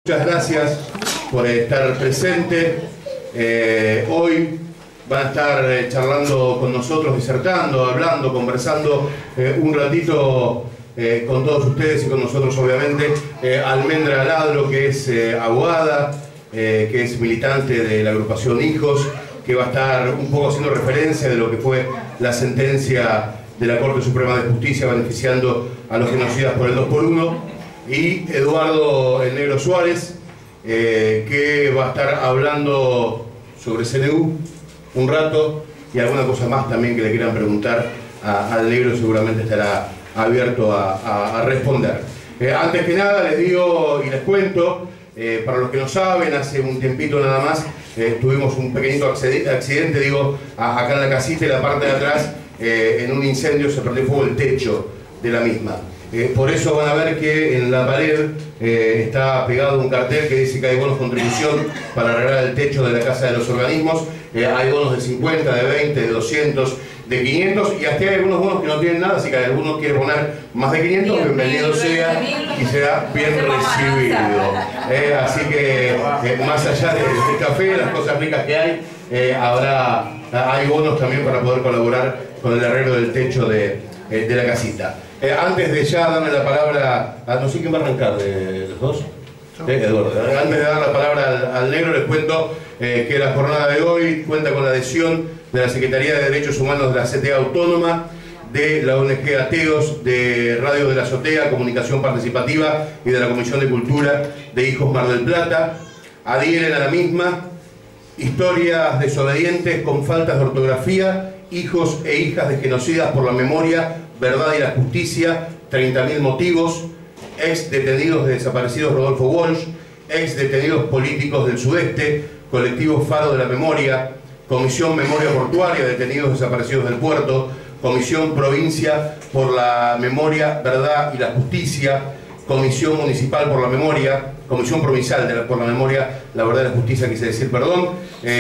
Muchas gracias por estar presente. Hoy van a estar charlando con nosotros, disertando, hablando, conversando un ratito con todos ustedes y con nosotros, obviamente. Almendra Ladro, que es abogada, que es militante de la agrupación Hijos, que va a estar un poco haciendo referencia de lo que fue la sentencia de la Corte Suprema de Justicia beneficiando a los genocidas por el 2x1. Y Eduardo El Negro Suárez, que va a estar hablando sobre CNU un rato y alguna cosa más también que le quieran preguntar al Negro, seguramente estará abierto a responder. Antes que nada les digo y les cuento, para los que no saben, hace un tiempito nada más tuvimos un pequeñito accidente, acá en la casita, y la parte de atrás, en un incendio se prendió fuego el techo de la misma. Por eso van a ver que en la pared está pegado un cartel que dice que hay bonos contribución para arreglar el techo de la Casa de los Organismos. Hay bonos de 50, de 20, de 200, de 500, y hasta hay algunos bonos que no tienen nada, así que si alguno quiere poner más de 500, bienvenido sea y será bien recibido. Así que más allá del café, las cosas ricas que hay, hay bonos también para poder colaborar con el arreglo del techo de la casita. Antes de ya darle la palabra a... no sé quién va a arrancar de los dos. Eduardo. Antes de dar la palabra al Negro, les cuento que la jornada de hoy cuenta con la adhesión de la Secretaría de Derechos Humanos de la CTA Autónoma, de la ONG Ateos, de Radio de la Azotea, Comunicación Participativa y de la Comisión de Cultura de Hijos Mar del Plata. Adhieren a la misma historias desobedientes con faltas de ortografía, hijos e hijas de genocidas por la memoria, verdad y la justicia, 30.000 motivos, ex detenidos de desaparecidos Rodolfo Walsh, ex detenidos políticos del sudeste, colectivo Faro de la Memoria, Comisión Memoria Portuaria, detenidos desaparecidos del puerto, Comisión Provincia por la Memoria, Verdad y la Justicia, Comisión Municipal por la Memoria, Comisión Provincial por la Memoria, la Verdad y la Justicia, quise decir, perdón,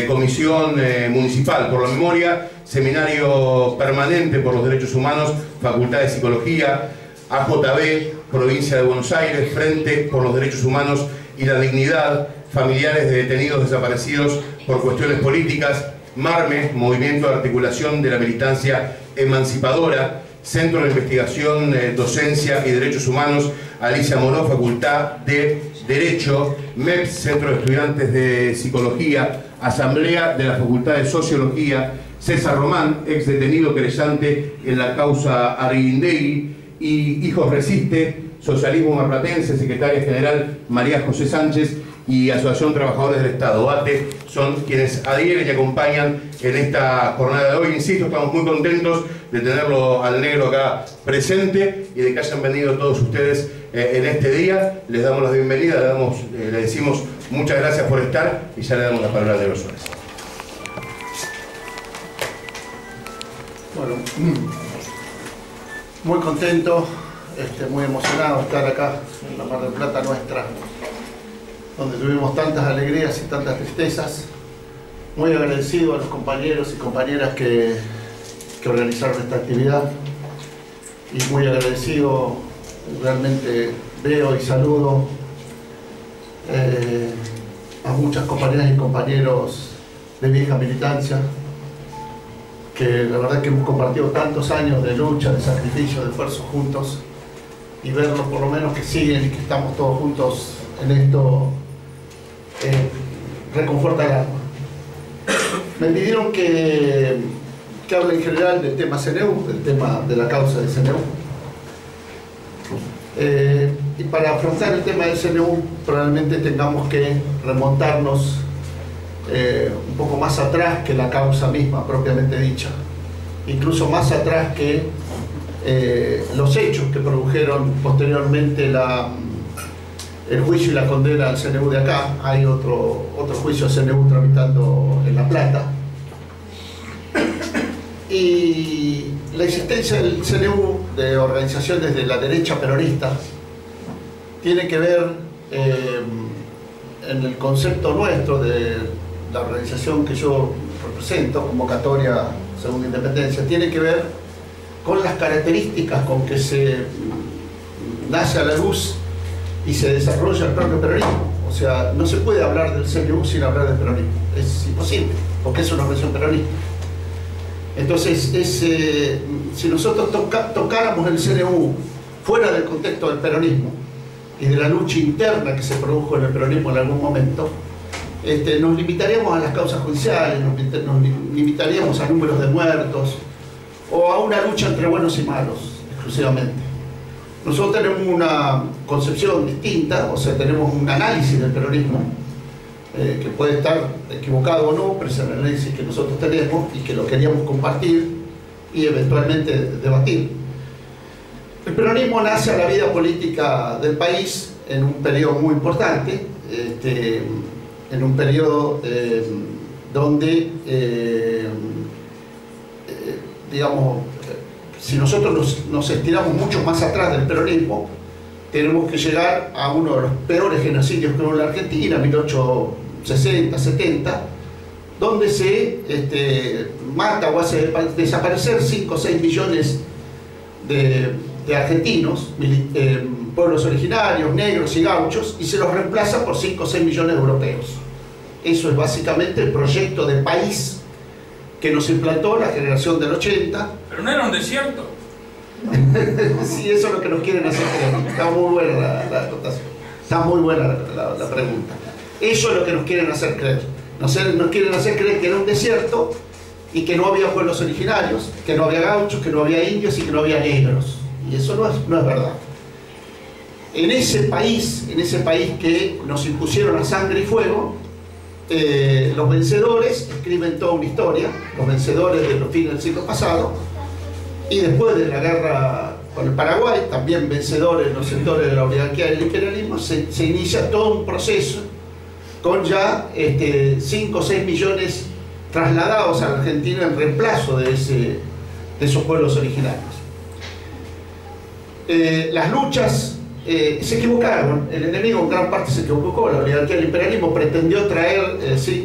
Comisión Municipal por la Memoria, Seminario Permanente por los Derechos Humanos, Facultad de Psicología, AJB, Provincia de Buenos Aires, Frente por los Derechos Humanos y la Dignidad, familiares de detenidos desaparecidos por cuestiones políticas, MARME, Movimiento de Articulación de la Militancia Emancipadora, Centro de Investigación, Docencia y Derechos Humanos, Alicia Moró, Facultad de Derecho, MEPS, Centro de Estudiantes de Psicología, Asamblea de la Facultad de Sociología, César Román, ex detenido querellante en la causa Arguindegui, y Hijos Resiste, Socialismo Marplatense, Secretaria General María José Sánchez, y Asociación Trabajadores del Estado, ATE, son quienes adhieren y acompañan en esta jornada de hoy. Insisto, estamos muy contentos de tenerlo al Negro acá presente y de que hayan venido todos ustedes en este día. Les damos la bienvenida, le decimos muchas gracias por estar y ya le damos la palabra al Negro Suárez. Bueno, muy contento, muy emocionado de estar acá en la Mar del Plata nuestra, donde tuvimos tantas alegrías y tantas tristezas. Muy agradecido a los compañeros y compañeras que organizaron esta actividad, y muy agradecido, realmente veo y saludo a muchas compañeras y compañeros de vieja militancia, que la verdad que hemos compartido tantos años de lucha, de sacrificio, de esfuerzo juntos, y verlos por lo menos que siguen y que estamos todos juntos en esto reconforta el alma. Me pidieron que hable en general del tema CNU, del tema de la causa de CNU. Y para afrontar el tema del CNU probablemente tengamos que remontarnos un poco más atrás que la causa misma propiamente dicha, incluso más atrás que los hechos que produjeron posteriormente el juicio y la condena al CNU de acá. Hay otro juicio CNU tramitando en La Plata, y la existencia del CNU, de organizaciones de la derecha peronista, tiene que ver en el concepto nuestro de la organización que yo represento, Convocatoria Segunda Independencia, tiene que ver con las características con que se nace a la luz y se desarrolla el propio peronismo. O sea, no se puede hablar del CNU sin hablar del peronismo. Es imposible, porque es una organización peronista. Entonces, si nosotros tocáramos el CNU fuera del contexto del peronismo y de la lucha interna que se produjo en el peronismo en algún momento, nos limitaríamos a las causas judiciales, nos limitaríamos a números de muertos o a una lucha entre buenos y malos, exclusivamente. Nosotros tenemos una concepción distinta, o sea, tenemos un análisis del peronismo, que puede estar equivocado o no, pero es el análisis que nosotros tenemos y que lo queríamos compartir y eventualmente debatir. El peronismo nace a la vida política del país en un periodo muy importante, en un periodo donde, digamos, si nosotros nos estiramos mucho más atrás del peronismo, tenemos que llegar a uno de los peores genocidios que hubo en la Argentina, 1860, 70, donde se mata o hace desaparecer 5 o 6 millones de argentinos, pueblos originarios, negros y gauchos, y se los reemplaza por 5 o 6 millones de europeos. Eso es básicamente el proyecto de país que nos implantó la generación del 80. ¿Pero no era un desierto? Sí, eso es lo que nos quieren hacer creer. Está muy buena la acotación. Está muy buena la pregunta. Eso es lo que nos quieren hacer creer. Nos quieren hacer creer que era un desierto y que no había pueblos originarios, que no había gauchos, que no había indios y que no había negros. Y eso no es verdad. En ese país que nos impusieron a sangre y fuego, los vencedores escriben toda una historia, los vencedores de los fines del siglo pasado, y después de la guerra con el Paraguay, también vencedores, los sectores de la oligarquía y del imperialismo, se inicia todo un proceso con ya 5 o 6 millones trasladados a la Argentina en reemplazo de esos pueblos originarios. Las luchas se equivocaron, el enemigo en gran parte se equivocó, la oligarquía del imperialismo pretendió traer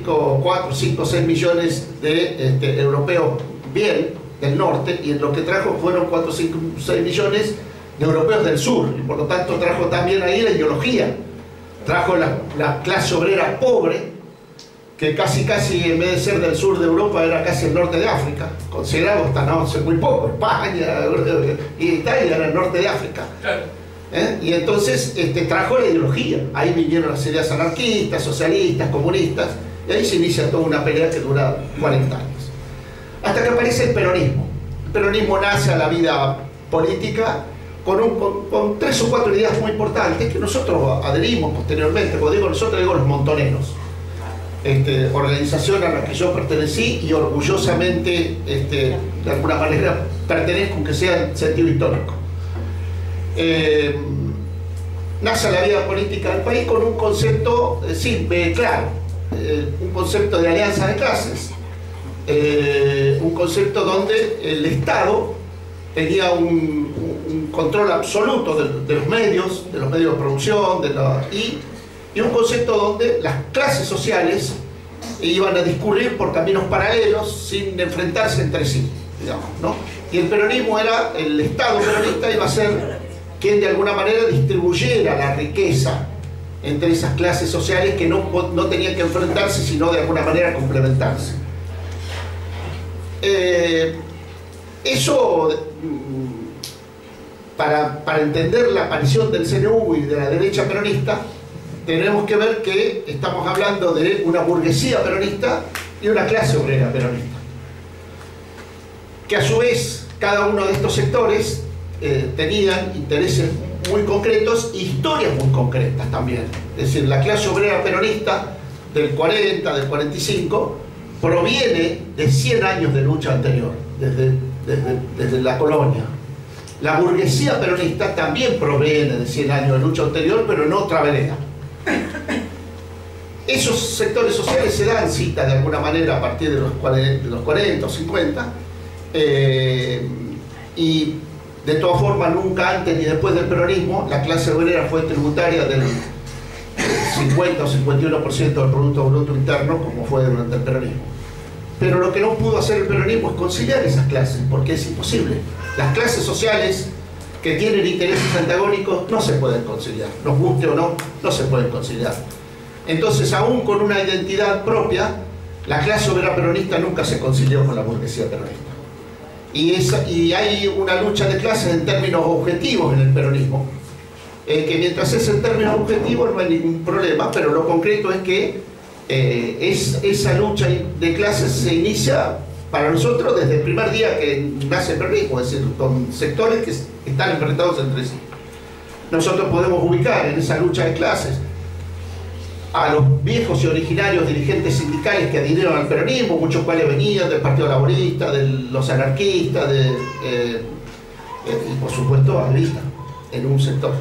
4, 5, 6 millones de europeos bien del norte, y lo que trajo fueron 4, 5, 6 millones de europeos del sur, y por lo tanto trajo también ahí la ideología, trajo la clase obrera pobre, que casi en vez de ser del sur de Europa era casi el norte de África, considerado hasta no hace muy poco, España y Italia era el norte de África. Y entonces trajo la ideología, ahí vinieron las ideas anarquistas, socialistas, comunistas, y ahí se inicia toda una pelea que dura 40 años. Hasta que aparece el peronismo. El peronismo nace a la vida política con 3 o 4 ideas muy importantes que nosotros adherimos posteriormente. Como digo nosotros, digo los montoneros. Organización a la que yo pertenecí y orgullosamente, de alguna manera, pertenezco, aunque sea en sentido histórico. Nace a la vida política del país con un concepto simple, claro, un concepto de alianza de clases. Un concepto donde el Estado tenía un control absoluto de los medios de producción, y un concepto donde las clases sociales iban a discurrir por caminos paralelos sin enfrentarse entre sí, digamos, ¿no? Y el peronismo era, el Estado peronista iba a ser quien de alguna manera distribuyera la riqueza entre esas clases sociales que no tenían que enfrentarse, sino de alguna manera complementarse. Eso, para entender la aparición del CNU y de la derecha peronista, tenemos que ver que estamos hablando de una burguesía peronista y una clase obrera peronista, que a su vez cada uno de estos sectores tenían intereses muy concretos y historias muy concretas también. Es decir, la clase obrera peronista del 40, del 45, proviene de 100 años de lucha anterior, desde la colonia. La burguesía peronista también proviene de 100 años de lucha anterior, pero en otra vereda. Esos sectores sociales se dan cita de alguna manera a partir de los 40 o 50, y de todas formas nunca antes ni después del peronismo la clase obrera fue tributaria del 50 o 51% del Producto Bruto Interno, como fue durante el peronismo. Pero lo que no pudo hacer el peronismo es conciliar esas clases, porque es imposible. Las clases sociales que tienen intereses antagónicos no se pueden conciliar, nos guste o no, no se pueden conciliar. Entonces, aún con una identidad propia, la clase obrera peronista nunca se concilió con la burguesía peronista. Y hay una lucha de clases en términos objetivos en el peronismo, que mientras es en términos objetivos no hay ningún problema, pero lo concreto es que esa lucha de clases se inicia para nosotros desde el primer día que nace el peronismo, es decir, con sectores que están enfrentados entre sí. Nosotros podemos ubicar en esa lucha de clases a los viejos y originarios dirigentes sindicales que adhirieron al peronismo, muchos cuales venían del Partido Laborista, de los anarquistas, y por supuesto agrista en un sector.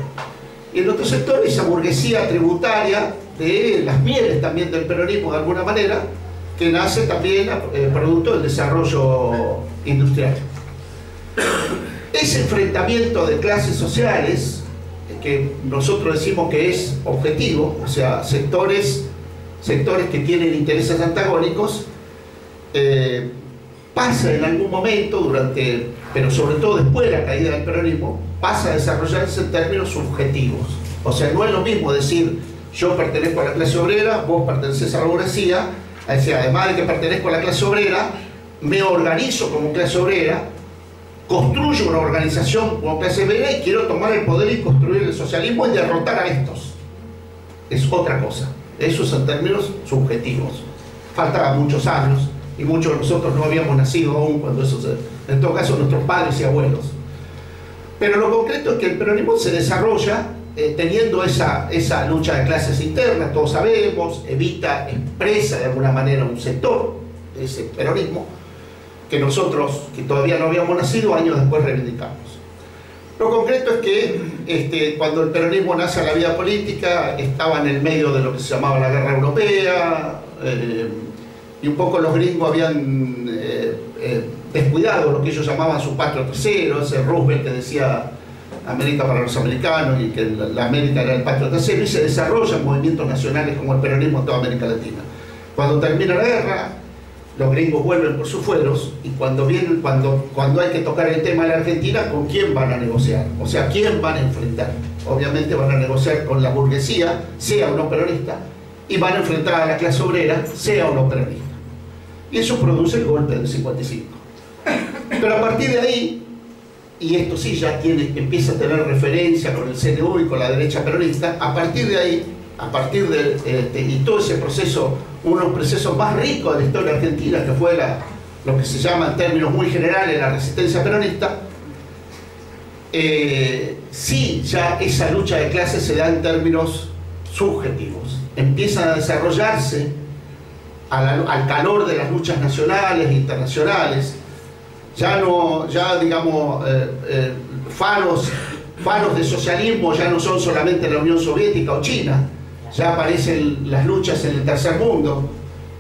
Y en otro sector esa burguesía tributaria de las mieles también del peronismo de alguna manera, que nace también producto del desarrollo industrial. Ese enfrentamiento de clases sociales, que nosotros decimos que es objetivo, o sea, sectores que tienen intereses antagónicos, pasa en algún momento pero sobre todo después de la caída del peronismo, pasa a desarrollarse en términos subjetivos. O sea, no es lo mismo decir yo pertenezco a la clase obrera, vos pertenecés a la burguesía, es decir, además de que pertenezco a la clase obrera, me organizo como clase obrera, construyo una organización como clase obrera y quiero tomar el poder y construir el socialismo y derrotar a estos. Es otra cosa. Eso es en términos subjetivos. Faltaban muchos años y muchos de nosotros no habíamos nacido aún cuando eso se... En todo caso, nuestros padres y abuelos. Pero lo concreto es que el peronismo se desarrolla teniendo esa lucha de clases internas, todos sabemos, expresa de alguna manera un sector de ese peronismo, que nosotros, que todavía no habíamos nacido, años después reivindicamos. Lo concreto es que cuando el peronismo nace a la vida política, estaba en el medio de lo que se llamaba la guerra europea, y un poco los gringos habían descuidado lo que ellos llamaban su patrio tercero, ese Roosevelt que decía América para los americanos y que la América era el patrio tercero, y se desarrollan movimientos nacionales como el peronismo en toda América Latina. Cuando termina la guerra, los gringos vuelven por sus fueros, y cuando hay que tocar el tema de la Argentina, ¿con quién van a negociar? O sea, ¿quién van a enfrentar? Obviamente van a negociar con la burguesía, sea o no peronista, y van a enfrentar a la clase obrera, sea o no peronista. Y eso produce el golpe del 55. Pero a partir de ahí, y esto sí ya empieza a tener referencia con el CNU y con la derecha peronista, a partir de ahí, y todo ese proceso, uno de los procesos más ricos de la historia argentina, que fue lo que se llama en términos muy generales la resistencia peronista, sí, ya esa lucha de clases se da en términos subjetivos. Empiezan a desarrollarse al calor de las luchas nacionales e internacionales, faros de socialismo ya no son solamente la Unión Soviética o China, ya aparecen las luchas en el tercer mundo,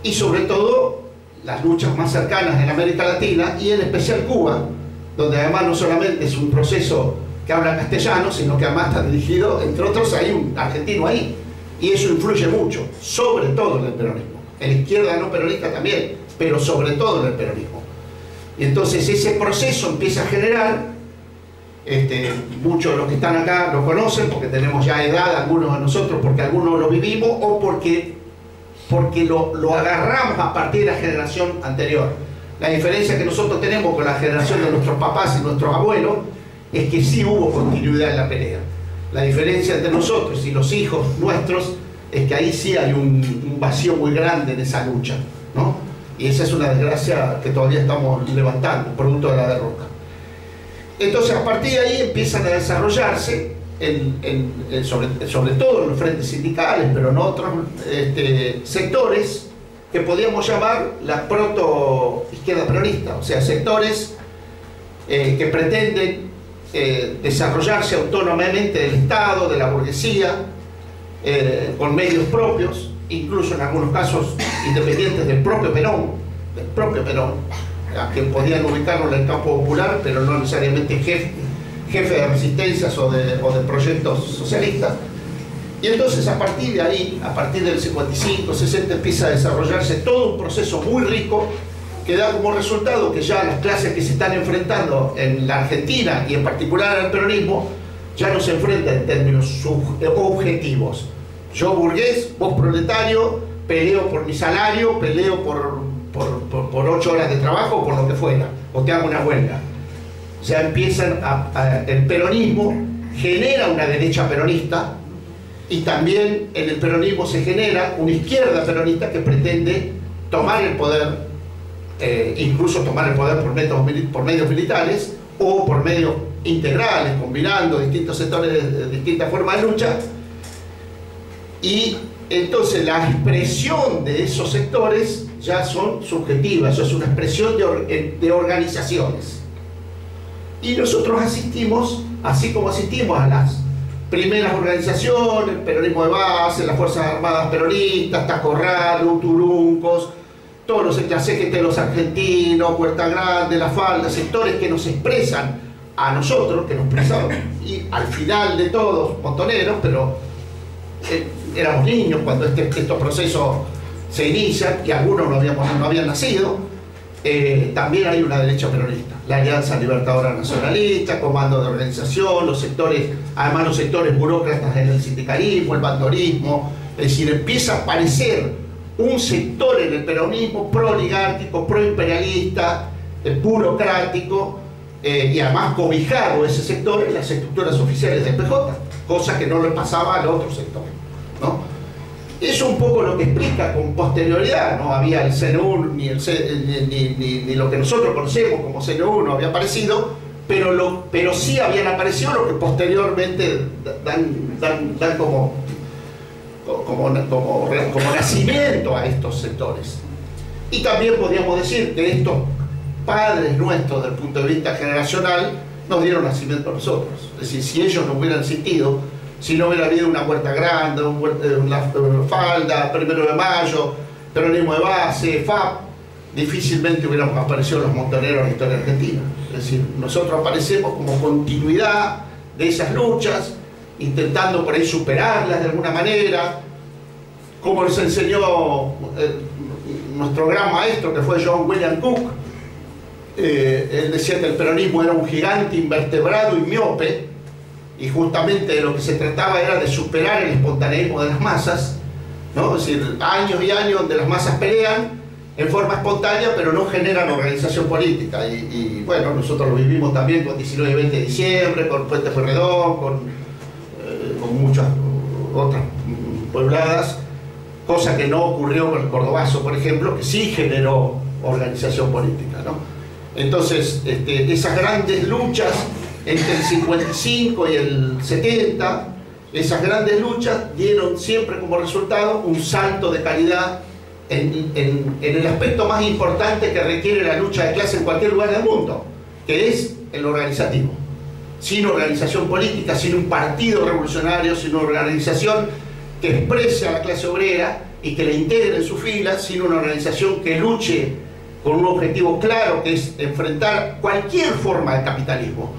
y sobre todo las luchas más cercanas en América Latina y en especial Cuba, donde además no solamente es un proceso que habla castellano, sino que además está dirigido, entre otros, hay un argentino ahí, y eso influye mucho, sobre todo en el peronismo, en la izquierda no peronista también, pero sobre todo en el peronismo. Y entonces ese proceso empieza a generar, muchos de los que están acá lo conocen porque tenemos ya edad, algunos de nosotros, porque algunos lo vivimos o porque lo agarramos a partir de la generación anterior. La diferencia que nosotros tenemos con la generación de nuestros papás y nuestros abuelos es que sí hubo continuidad en la pelea. La diferencia entre nosotros y los hijos nuestros es que ahí sí hay un vacío muy grande en esa lucha, ¿no? Y esa es una desgracia que todavía estamos levantando, producto de la derrota. Entonces, a partir de ahí empiezan a desarrollarse, sobre todo en los frentes sindicales, pero en otros sectores que podríamos llamar la proto-izquierda peronista, o sea, sectores que pretenden desarrollarse autónomamente del Estado, de la burguesía, con medios propios, incluso en algunos casos independientes del propio Perón, a que podían ubicarlo en el campo popular, pero no necesariamente jefe de resistencias o de proyectos socialistas. Y entonces a partir de ahí, a partir del 55, 60, empieza a desarrollarse todo un proceso muy rico que da como resultado que ya las clases que se están enfrentando en la Argentina y en particular en el peronismo ya no se enfrentan en términos objetivos. Yo burgués, vos proletario, peleo por mi salario, peleo por 8 horas de trabajo, por lo que fuera, o te hago una huelga. Ya empiezan el peronismo genera una derecha peronista, y también en el peronismo se genera una izquierda peronista que pretende tomar el poder, incluso tomar el poder por medios militares o por medios integrales, combinando distintos sectores, distintas formas de lucha. Y entonces la expresión de esos sectores ya son subjetivas, eso es una expresión de organizaciones. Y nosotros asistimos, así como asistimos a las primeras organizaciones, el peronismo de base, las Fuerzas Armadas Peronistas, Tacorral, Uturuncos, todos los CGT, los argentinos, Puerta Grande, La Falda, sectores que nos expresan a nosotros, que nos expresaron, y al final de todos, montoneros, pero éramos niños cuando estos procesos se inician, y algunos no habían nacido. También hay una derecha peronista, la Alianza Libertadora Nacionalista, Comando de Organización, los sectores, además los sectores burócratas en el sindicalismo, el bandorismo. Es decir, empieza a aparecer un sector en el peronismo pro-oligárquico, pro-imperialista, burocrático, y además cobijado ese sector en las estructuras oficiales del PJ, cosa que no le pasaba al otro sector, ¿no? Eso es un poco lo que explica con posterioridad. No había el CNU ni lo que nosotros conocemos como CNU no había aparecido, pero sí habían aparecido lo que posteriormente dan como nacimiento a estos sectores. Y también podríamos decir que estos padres nuestros, desde el punto de vista generacional, nos dieron nacimiento a nosotros. Es decir, si ellos no hubieran existido, si no hubiera habido una Huerta Grande, una Falda, 1 de Mayo, peronismo de base, FAP, difícilmente hubiéramos aparecido los montoneros en la historia argentina. Es decir, nosotros aparecemos como continuidad de esas luchas, intentando por ahí superarlas de alguna manera, como nos enseñó nuestro gran maestro, que fue John William Cook. Él decía que el peronismo era un gigante invertebrado y miope, y justamente de lo que se trataba era de superar el espontaneismo de las masas, ¿no? Es decir, años y años donde las masas pelean en forma espontánea, pero no generan organización política. Y bueno, nosotros lo vivimos también con 19 y 20 de diciembre, con Puente Pueyrredón, con muchas otras puebladas, cosa que no ocurrió con el Cordobazo, por ejemplo, que sí generó organización política, ¿no? Entonces, esas grandes luchas entre el 55 y el 70, esas grandes luchas dieron siempre como resultado un salto de calidad en el aspecto más importante que requiere la lucha de clase en cualquier lugar del mundo, que es el organizativo. Sin organización política, sin un partido revolucionario, sin una organización que exprese a la clase obrera y que la integre en sus filas, sin una organización que luche con un objetivo claro, que es enfrentar cualquier forma de capitalismo,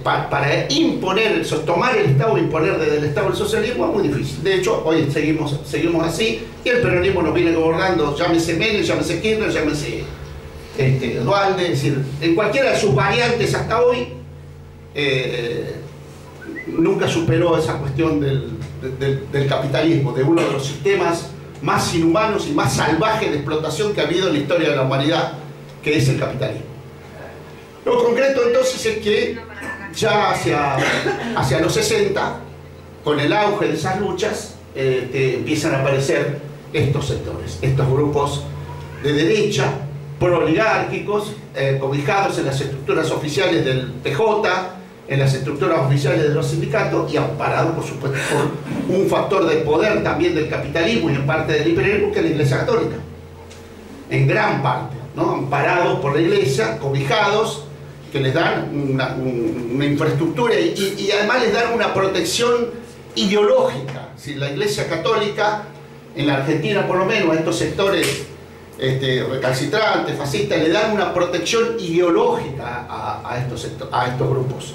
para imponer, tomar el Estado e imponer desde el Estado el socialismo es muy difícil. De hecho, hoy seguimos así, y el peronismo nos viene gobernando, llámese Menem, llámese Kirchner, llámese Duhalde, es decir, en cualquiera de sus variantes hasta hoy, nunca superó esa cuestión del capitalismo, de uno de los sistemas más inhumanos y más salvajes de explotación que ha habido en la historia de la humanidad, que es el capitalismo. Lo concreto entonces es que ya hacia los 60, con el auge de esas luchas, empiezan a aparecer estos sectores, estos grupos de derecha, pro-oligárquicos, cobijados en las estructuras oficiales del PJ, en las estructuras oficiales de los sindicatos, y amparados, por supuesto, por un factor de poder también del capitalismo y en parte del imperialismo, que es la Iglesia Católica. En gran parte, ¿no? Amparados por la Iglesia, cobijados, que les dan una infraestructura y además les dan una protección ideológica. Si la Iglesia Católica, en la Argentina por lo menos, a estos sectores recalcitrantes, fascistas, le dan una protección ideológica a estos grupos.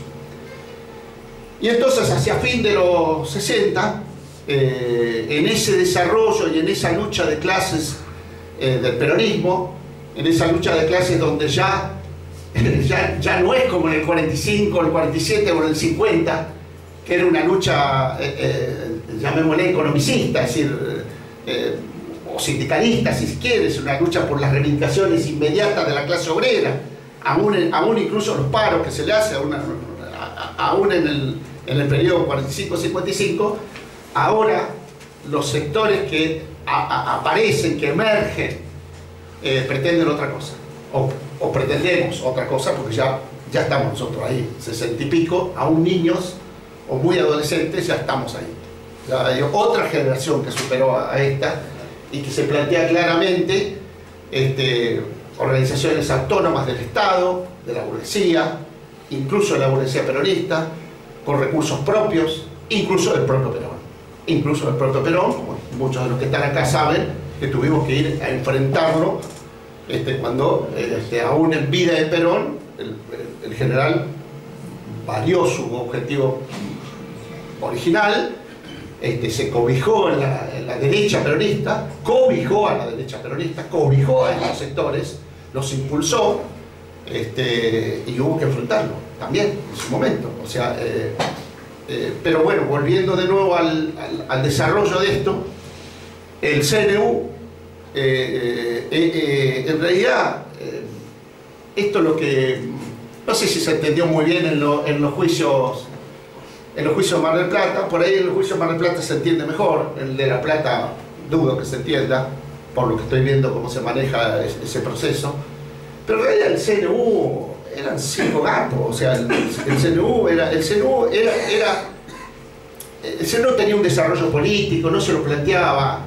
Y entonces, hacia fin de los 60, en ese desarrollo y en esa lucha de clases del peronismo, en esa lucha de clases donde ya no es como en el 45, el 47 o en el 50, que era una lucha llamémosle economicista, es decir, o sindicalista si quieres, una lucha por las reivindicaciones inmediatas de la clase obrera, aún incluso los paros que se le hace, aún en el periodo 45-55, ahora los sectores que aparecen, que emergen, pretenden otra cosa, o pretendemos otra cosa, porque ya estamos nosotros ahí, 60 y pico, aún niños o muy adolescentes, ya estamos ahí. Ya hay otra generación que superó a esta y que se plantea claramente organizaciones autónomas del Estado, de la burguesía, incluso de la burguesía peronista, con recursos propios, incluso del propio Perón. Incluso del propio Perón, como muchos de los que están acá saben, que tuvimos que ir a enfrentarlo cuando, aún en vida de Perón, el general varió su objetivo original, se cobijó en la derecha peronista, cobijó a la derecha peronista, cobijó a estos sectores, los impulsó, y hubo que enfrentarlo también en su momento. O sea, pero bueno, volviendo de nuevo al desarrollo de esto, el CNU, en realidad, esto es lo que, no sé si se entendió muy bien en los juicios de Mar del Plata. Por ahí en los juicios de Mar del Plata se entiende mejor, el de La Plata dudo que se entienda, por lo que estoy viendo cómo se maneja ese proceso. Pero en realidad el CNU eran 5 gatos, o sea, el CNU tenía un desarrollo político, no se lo planteaba.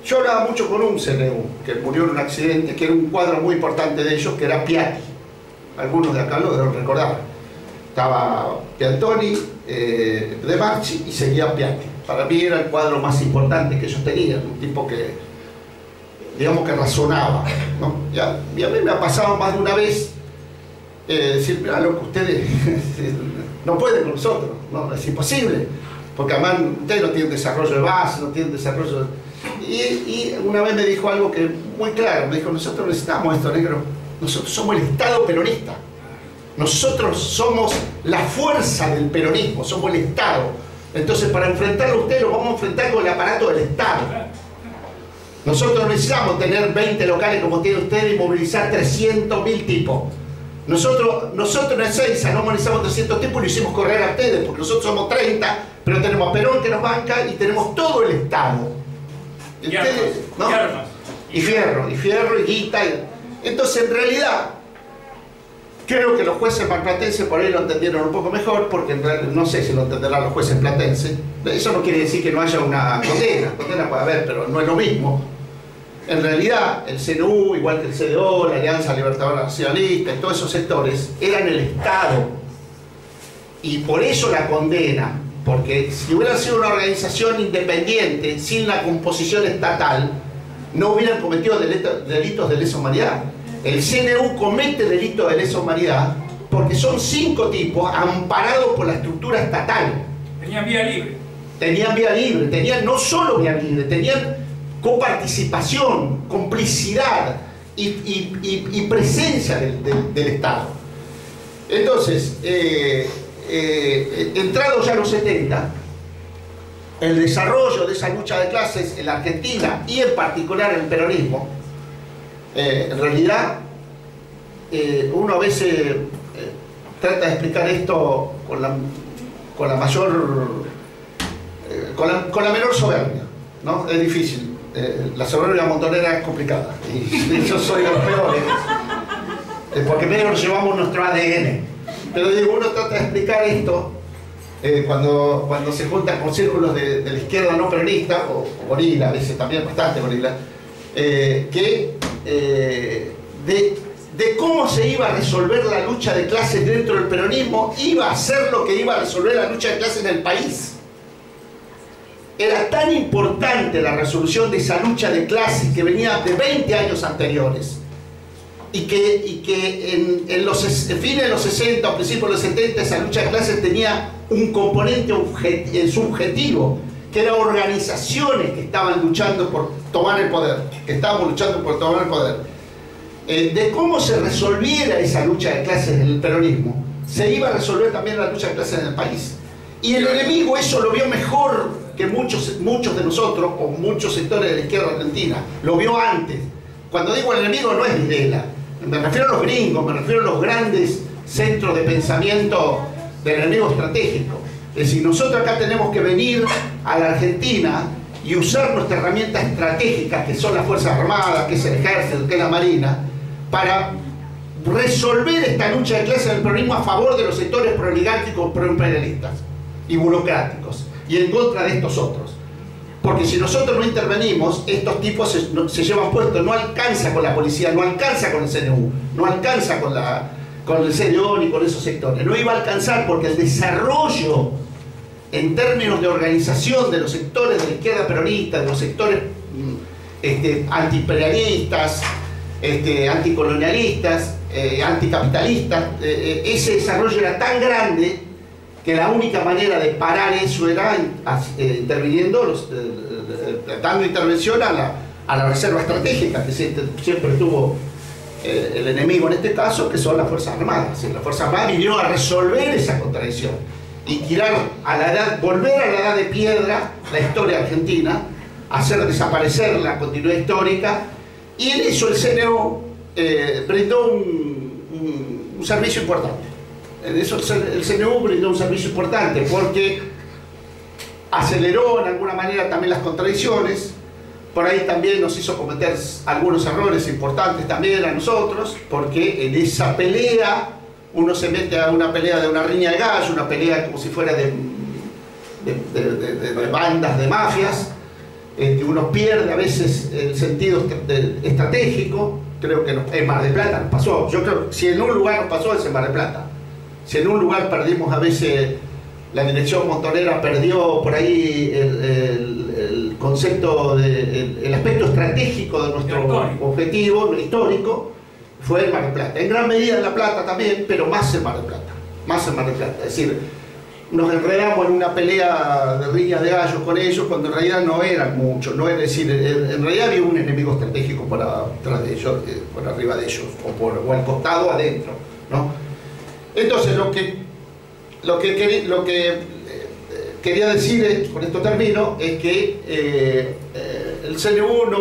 Yo hablaba mucho con un CNU que murió en un accidente, que era un cuadro muy importante de ellos, que era Piatti. Algunos de acá lo deben recordar. Estaba Piantoni, De Marchi y seguía Piatti. Para mí era el cuadro más importante que ellos tenían, un tipo que, digamos, que razonaba, ¿no? Y a mí me ha pasado más de una vez decir, mira, loco, ustedes no pueden con nosotros, ¿no? Es imposible, porque además ustedes no tienen desarrollo de base, no tienen desarrollo de... Y una vez me dijo algo que muy claro, me dijo, nosotros necesitamos esto, negro, nosotros somos el Estado peronista, nosotros somos la fuerza del peronismo, somos el Estado. Entonces, para enfrentarlo a ustedes, lo vamos a enfrentar con el aparato del Estado. Nosotros no necesitamos tener 20 locales como tiene usted y movilizar 300.000 tipos. Nosotros en Ezeiza no movilizamos 300 tipos y lo hicimos correr a ustedes, porque nosotros somos 30, pero tenemos a Perón que nos banca y tenemos todo el Estado. Y armas, ¿no? Y fierro, y guita. Entonces, en realidad, creo que los jueces marplatenses por ahí lo entendieron un poco mejor, porque en realidad, no sé si lo entenderán los jueces platenses. Eso no quiere decir que no haya una condena puede haber, pero no es lo mismo. En realidad, el CNU, igual que el CDO, la Alianza Libertadora Nacionalista y todos esos sectores, eran el Estado. Y por eso la condena, porque si hubiera sido una organización independiente, sin la composición estatal, no hubieran cometido delitos de lesa humanidad. El CNU comete delitos de lesa humanidad porque son 5 tipos amparados por la estructura estatal. Tenían vía libre. Tenían vía libre, tenían no solo vía libre, tenían coparticipación, complicidad y presencia del Estado. Entonces, entrados ya los 70, el desarrollo de esa lucha de clases en la Argentina y en particular en el peronismo, en realidad uno a veces trata de explicar esto con la menor soberbia, ¿no? Es difícil. La soberbia montonera es complicada y yo soy de los peores, porque medio nos llevamos nuestro ADN. Pero digo, uno trata de explicar esto cuando se junta con círculos de la izquierda no peronista, o gorila, a veces también bastante gorila, de cómo se iba a resolver la lucha de clases dentro del peronismo, iba a ser lo que iba a resolver la lucha de clases en el país. Era tan importante la resolución de esa lucha de clases que venía de 20 años anteriores y que en los fines de los 60 o principios de los 70 esa lucha de clases tenía un componente subjetivo, que eran organizaciones que estaban luchando por tomar el poder, de cómo se resolviera esa lucha de clases en el peronismo, se iba a resolver también la lucha de clases en el país. Y el enemigo eso lo vio mejor que muchos de nosotros, o muchos sectores de la izquierda argentina. Lo vio antes. Cuando digo el enemigo no es Videla, me refiero a los gringos, me refiero a los grandes centros de pensamiento del enemigo estratégico. Es decir, nosotros acá tenemos que venir a la Argentina y usar nuestra herramienta estratégica, que son las Fuerzas Armadas, que es el Ejército, que es la Marina, para resolver esta lucha de clases del peronismo a favor de los sectores proligárquicos, proimperialistas y burocráticos, y en contra de estos otros. Porque si nosotros no intervenimos, estos tipos se llevan puesto, no alcanza con la policía, no alcanza con el CNU, no alcanza con el CDO ni con esos sectores. No iba a alcanzar porque el desarrollo en términos de organización de los sectores de la izquierda peronista, de los sectores antiimperialistas, anticolonialistas, anticapitalistas, ese desarrollo era tan grande que la única manera de parar eso era interviniendo, dando intervención a la reserva estratégica que siempre tuvo el enemigo en este caso, que son las Fuerzas Armadas. Las Fuerzas Armadas vinieron a resolver esa contradicción y tirar volver a la edad de piedra la historia argentina, hacer desaparecer la continuidad histórica, y en eso el CNU brindó un servicio importante. En eso el CNU brindó un servicio importante porque aceleró en alguna manera también las contradicciones. Por ahí también nos hizo cometer algunos errores importantes también a nosotros, porque en esa pelea uno se mete a una pelea de una riña de gallo, una pelea como si fuera de bandas de mafias. Uno pierde a veces el sentido estratégico. Creo que en Mar del Plata nos pasó. Yo creo que si en un lugar nos pasó es en Mar del Plata. Si en un lugar perdimos a veces, la dirección montonera perdió por ahí el concepto, el aspecto estratégico de nuestro objetivo histórico, fue en Mar del Plata. En gran medida en La Plata también, pero más en Mar del Plata. Más en Mar del Plata. Es decir, nos enredamos en una pelea de riña de gallos con ellos, cuando en realidad no eran muchos. No es decir, en realidad había un enemigo estratégico por atrás de ellos, por arriba de ellos, o al costado, adentro, ¿no? Entonces, lo que quería decir, con esto termino, es que el CNU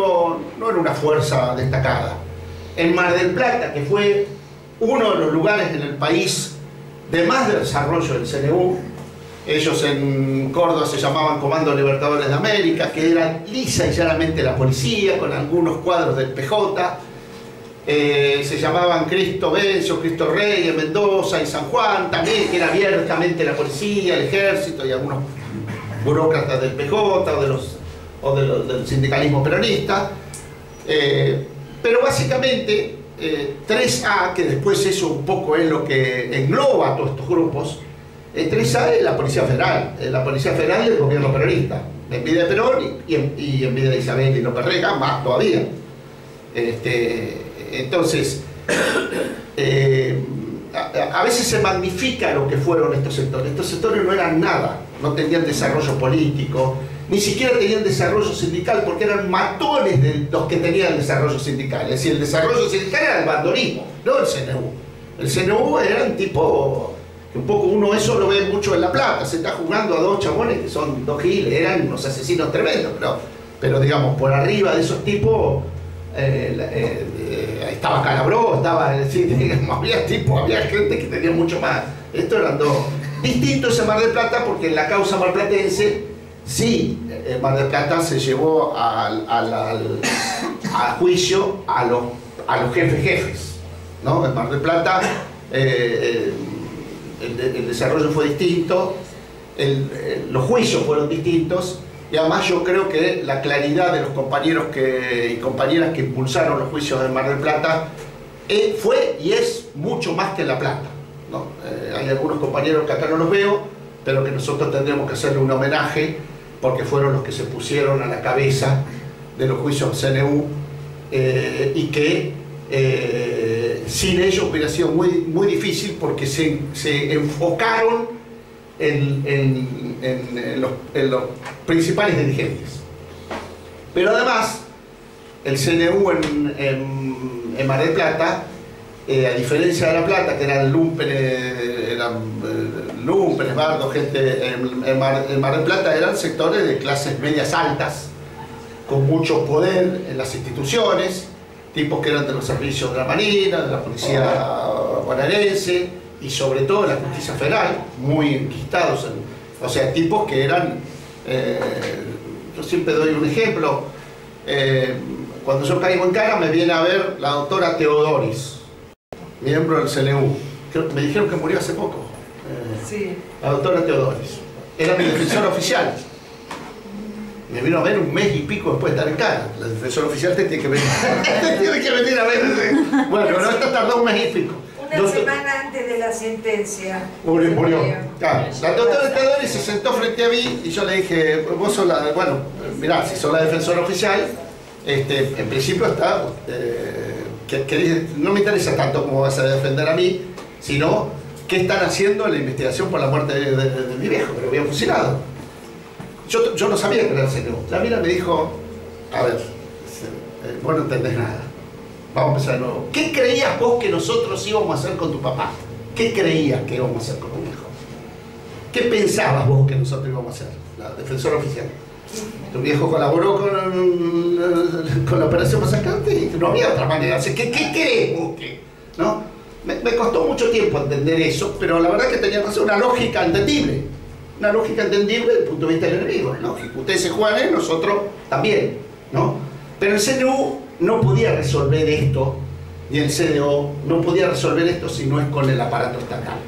no era una fuerza destacada. En Mar del Plata, que fue uno de los lugares en el país de más desarrollo del CNU, ellos en Córdoba se llamaban Comando Libertadores de América, que era lisa y llanamente la policía, con algunos cuadros del PJ. Se llamaban Cristo Bencio, Cristo Rey en Mendoza y San Juan también, que era abiertamente la policía, el ejército y algunos burócratas del PJ o del sindicalismo peronista. Pero básicamente 3A, que después eso un poco es lo que engloba a todos estos grupos, 3A es la Policía Federal y el gobierno peronista, en vida de Perón y en vida de Isabel y López Rega, más todavía. Entonces, a veces se magnifica lo que fueron estos sectores. Estos sectores no eran nada, no tenían desarrollo político, ni siquiera tenían desarrollo sindical, porque eran matones de los que tenían el desarrollo sindical. Es decir, el desarrollo sindical era el bandolismo, no el CNU. El CNU era un tipo que un poco uno eso lo ve mucho en La Plata, se está jugando a dos chabones que son dos giles, eran unos asesinos tremendos, pero digamos, por arriba de esos tipos estaba Calabró, estaba, es decir, digamos, había gente que tenía mucho más. Esto eran dos. Distinto es en Mar del Plata, porque en la causa marplatense, sí, en Mar del Plata se llevó a juicio a los jefes, ¿no? En Mar del Plata el desarrollo fue distinto, los juicios fueron distintos. Y además yo creo que la claridad de los compañeros y compañeras que impulsaron los juicios de Mar del Plata fue y es mucho más que en La Plata, ¿no? Hay algunos compañeros que acá no los veo, pero que nosotros tendremos que hacerle un homenaje porque fueron los que se pusieron a la cabeza de los juicios CNU y que sin ellos hubiera sido muy difícil, porque se enfocaron en los principales dirigentes. Pero además el CNU en Mar del Plata a diferencia de La Plata, que eran lumpenes, bardos, gente en Mar del Plata eran sectores de clases medias altas, con mucho poder en las instituciones, tipos que eran de los servicios de la Marina, de la Policía bonaerense y sobre todo de la Justicia Federal, muy enquistados, o sea, tipos que eran, yo siempre doy un ejemplo, cuando yo caigo en Cara me viene a ver la doctora Teodoris, miembro del CNU, me dijeron que murió hace poco, Sí. la doctora Teodoris, era mi defensor oficial. Me vino a ver un mes y pico después de estar en Cara. La defensora oficial te tiene que venir. Tiene que venir a ver. Bueno, no, esto tardó un mes y pico. Una semana antes de la sentencia. Murió. Claro. La doctora Teodoris se sentó frente a mí y yo le dije, vos sos la, bueno, mirá, si sos la defensora oficial, en principio está, no me interesa tanto cómo vas a defender a mí, sino qué están haciendo en la investigación por la muerte de mi viejo, que lo habían fusilado. Yo no sabía que era el CNU. La mina me dijo, a ver, vos no entendés nada. Vamos a empezar de nuevo. ¿Qué creías vos que nosotros íbamos a hacer con tu papá? ¿Qué creías que íbamos a hacer con tu hijo? ¿Qué pensabas vos que nosotros íbamos a hacer? La defensora oficial. Tu viejo colaboró con la operación Masacante y no había otra manera. O sea, ¿qué crees vos que? ¿No? Me costó mucho tiempo entender eso, pero la verdad que tenía que ser una lógica entendible. Una lógica entendible desde el punto de vista del enemigo, ¿no? Ustedes se juegan, nosotros también, ¿no? Pero el CNU no podía resolver esto, ni el CDO no podía resolver esto si no es con el aparato estatal.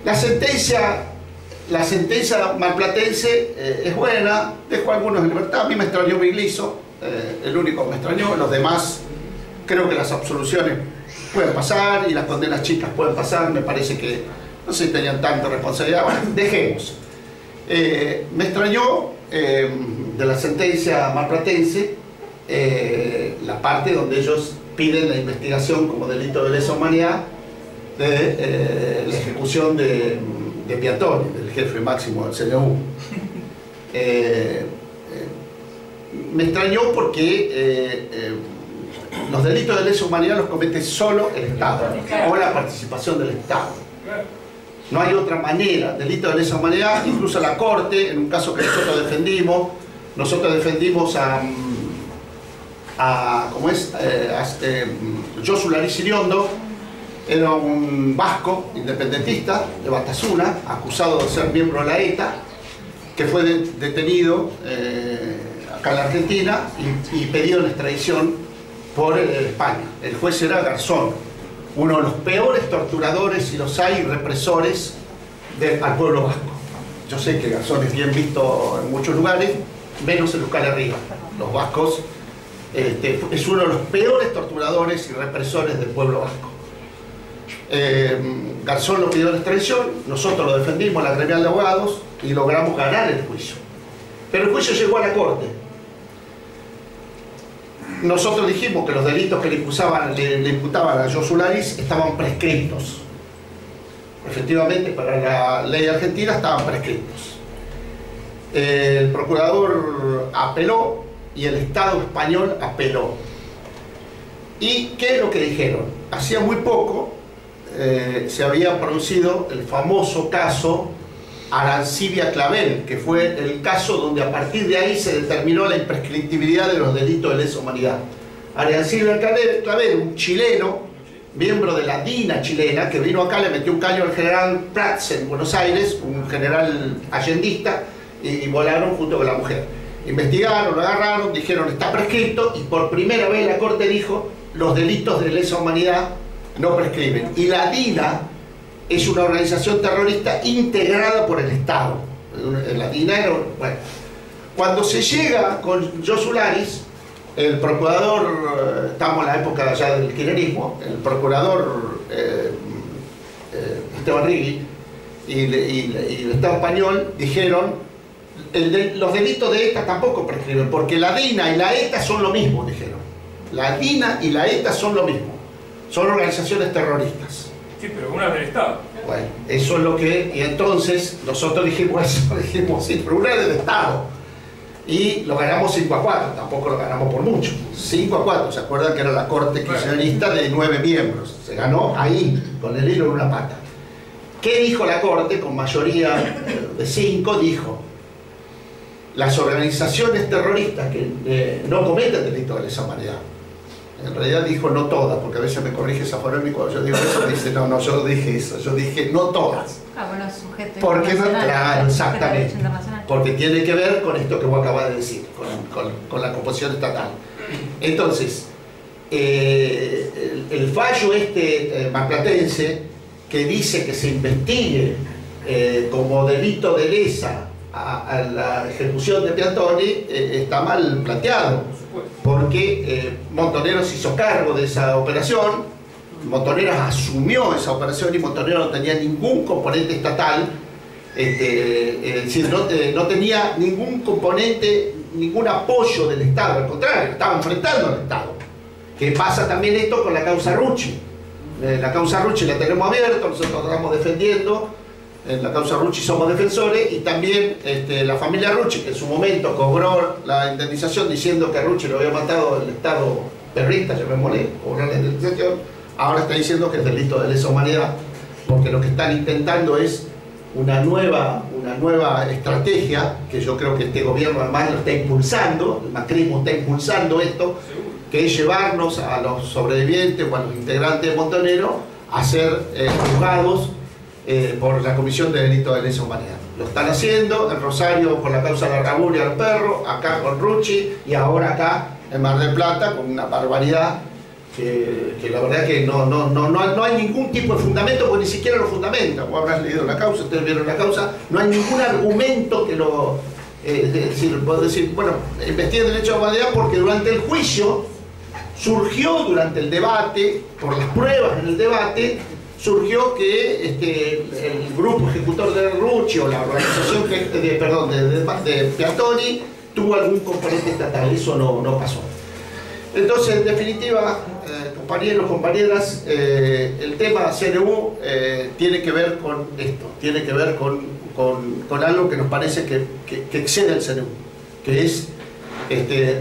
La sentencia marplatense es buena, dejó a algunos en libertad. A mí me extrañó Bigliso, el único que me extrañó. Los demás, creo que las absoluciones pueden pasar y las condenas chicas pueden pasar. Me parece que no sé si tenían tanta responsabilidad. Bueno, dejemos. Me extrañó de la sentencia marplatense la parte donde ellos piden la investigación como delito de lesa humanidad de la ejecución de Piantoni, del jefe máximo del CNU. Me extrañó porque los delitos de lesa humanidad los comete solo el Estado, o la participación del Estado. No hay otra manera. Delito de lesa humanidad, incluso la Corte, en un caso que nosotros defendimos ¿cómo es? Josu Lariz Iriondo, era un vasco independentista de Batasuna, acusado de ser miembro de la ETA, que fue detenido acá en la Argentina y pedido en extradición por España. El juez era Garzón, uno de los peores torturadores, y los hay, represores al pueblo vasco. Yo sé que Garzón es bien visto en muchos lugares, menos en Euskal Herria. Los vascos es uno de los peores torturadores y represores del pueblo vasco. Garzón lo pidió en extradición, nosotros lo defendimos, la gremial de abogados, y logramos ganar el juicio. Pero el juicio llegó a la Corte. Nosotros dijimos que los delitos que le imputaban a Josu Lariz estaban prescritos. Efectivamente, para la ley argentina estaban prescritos. El procurador apeló y el Estado español apeló. ¿Y qué es lo que dijeron? Hacía muy poco se había producido el famoso caso Arancibia Clavel, que fue el caso donde a partir de ahí se determinó la imprescriptibilidad de los delitos de lesa humanidad. Arancibia Clavel, un chileno, miembro de la DINA chilena, que vino acá, le metió un caño al general Prats en Buenos Aires, un general allendista, y volaron junto con la mujer. Investigaron, lo agarraron, dijeron está prescrito, y por primera vez la Corte dijo los delitos de lesa humanidad no prescriben. Y la DINA es una organización terrorista integrada por el Estado. La DINA era, bueno, cuando se llega con Josu Lariz, el procurador, estamos en la época ya del kirchnerismo, el procurador Esteban Rigui y el Estado español dijeron los delitos de ETA tampoco prescriben, porque la DINA y la ETA son lo mismo, dijeron. La DINA y la ETA son lo mismo, son organizaciones terroristas. Sí, pero una del Estado. Bueno, eso es lo que... Y entonces nosotros dijimos eso, dijimos, sí, pero una es del Estado. y lo ganamos 5-4, tampoco lo ganamos por mucho, 5-4, ¿se acuerdan que era la corte kirchnerista de 9 miembros? Se ganó ahí, con el hilo en una pata. ¿Qué dijo la corte? Con mayoría de 5, dijo: las organizaciones terroristas que no cometen delitos de lesa humanidad. En realidad dijo no todas, porque a veces me corrige Zaffaroni cuando yo digo eso, dice no, yo dije eso, yo dije no todas. Bueno, sujeto porque no, claro, exactamente, internacional. porque tiene que ver con esto que vos acabas de decir, con la composición estatal. Entonces, el fallo marplatense, que dice que se investigue como delito de lesa a la ejecución de Piantoni, está mal planteado, porque Montoneros hizo cargo de esa operación, Montoneros asumió esa operación y Montoneros no tenía ningún componente estatal, es decir, no tenía ningún componente, ningún apoyo del Estado, al contrario, estaba enfrentando al Estado. Que pasa también esto con la causa Rucci. La causa Rucci la tenemos abierta, nosotros estamos defendiendo, en la causa Rucci somos defensores, y también la familia Rucci, que en su momento cobró la indemnización diciendo que a Rucci lo había matado el Estado perrista, llamémosle, cobró la indemnización, ahora está diciendo que es delito de lesa humanidad, porque lo que están intentando es una nueva estrategia, que yo creo que este gobierno además lo está impulsando, el macrismo está impulsando esto, que es llevarnos a los sobrevivientes o a los integrantes de Montonero a ser juzgados por la comisión de delitos de lesa humanidad. Lo están haciendo en Rosario con la causa de la Rabulia al perro, acá con Rucci, y ahora acá en Mar del Plata con una barbaridad que la verdad que no hay ningún tipo de fundamento, porque ni siquiera lo fundamenta. Vos habrás leído la causa, ustedes vieron la causa, no hay ningún argumento que lo... es decir, puedo decir, bueno, investiguen el derecho de humanidad porque durante el juicio surgió, durante el debate, por las pruebas en el debate, surgió que el grupo ejecutor de Rucci o la organización de Piantoni tuvo algún componente estatal. Eso no pasó. Entonces, en definitiva, compañeros, compañeras, el tema CNU tiene que ver con esto, tiene que ver con algo que nos parece que excede el CNU, que es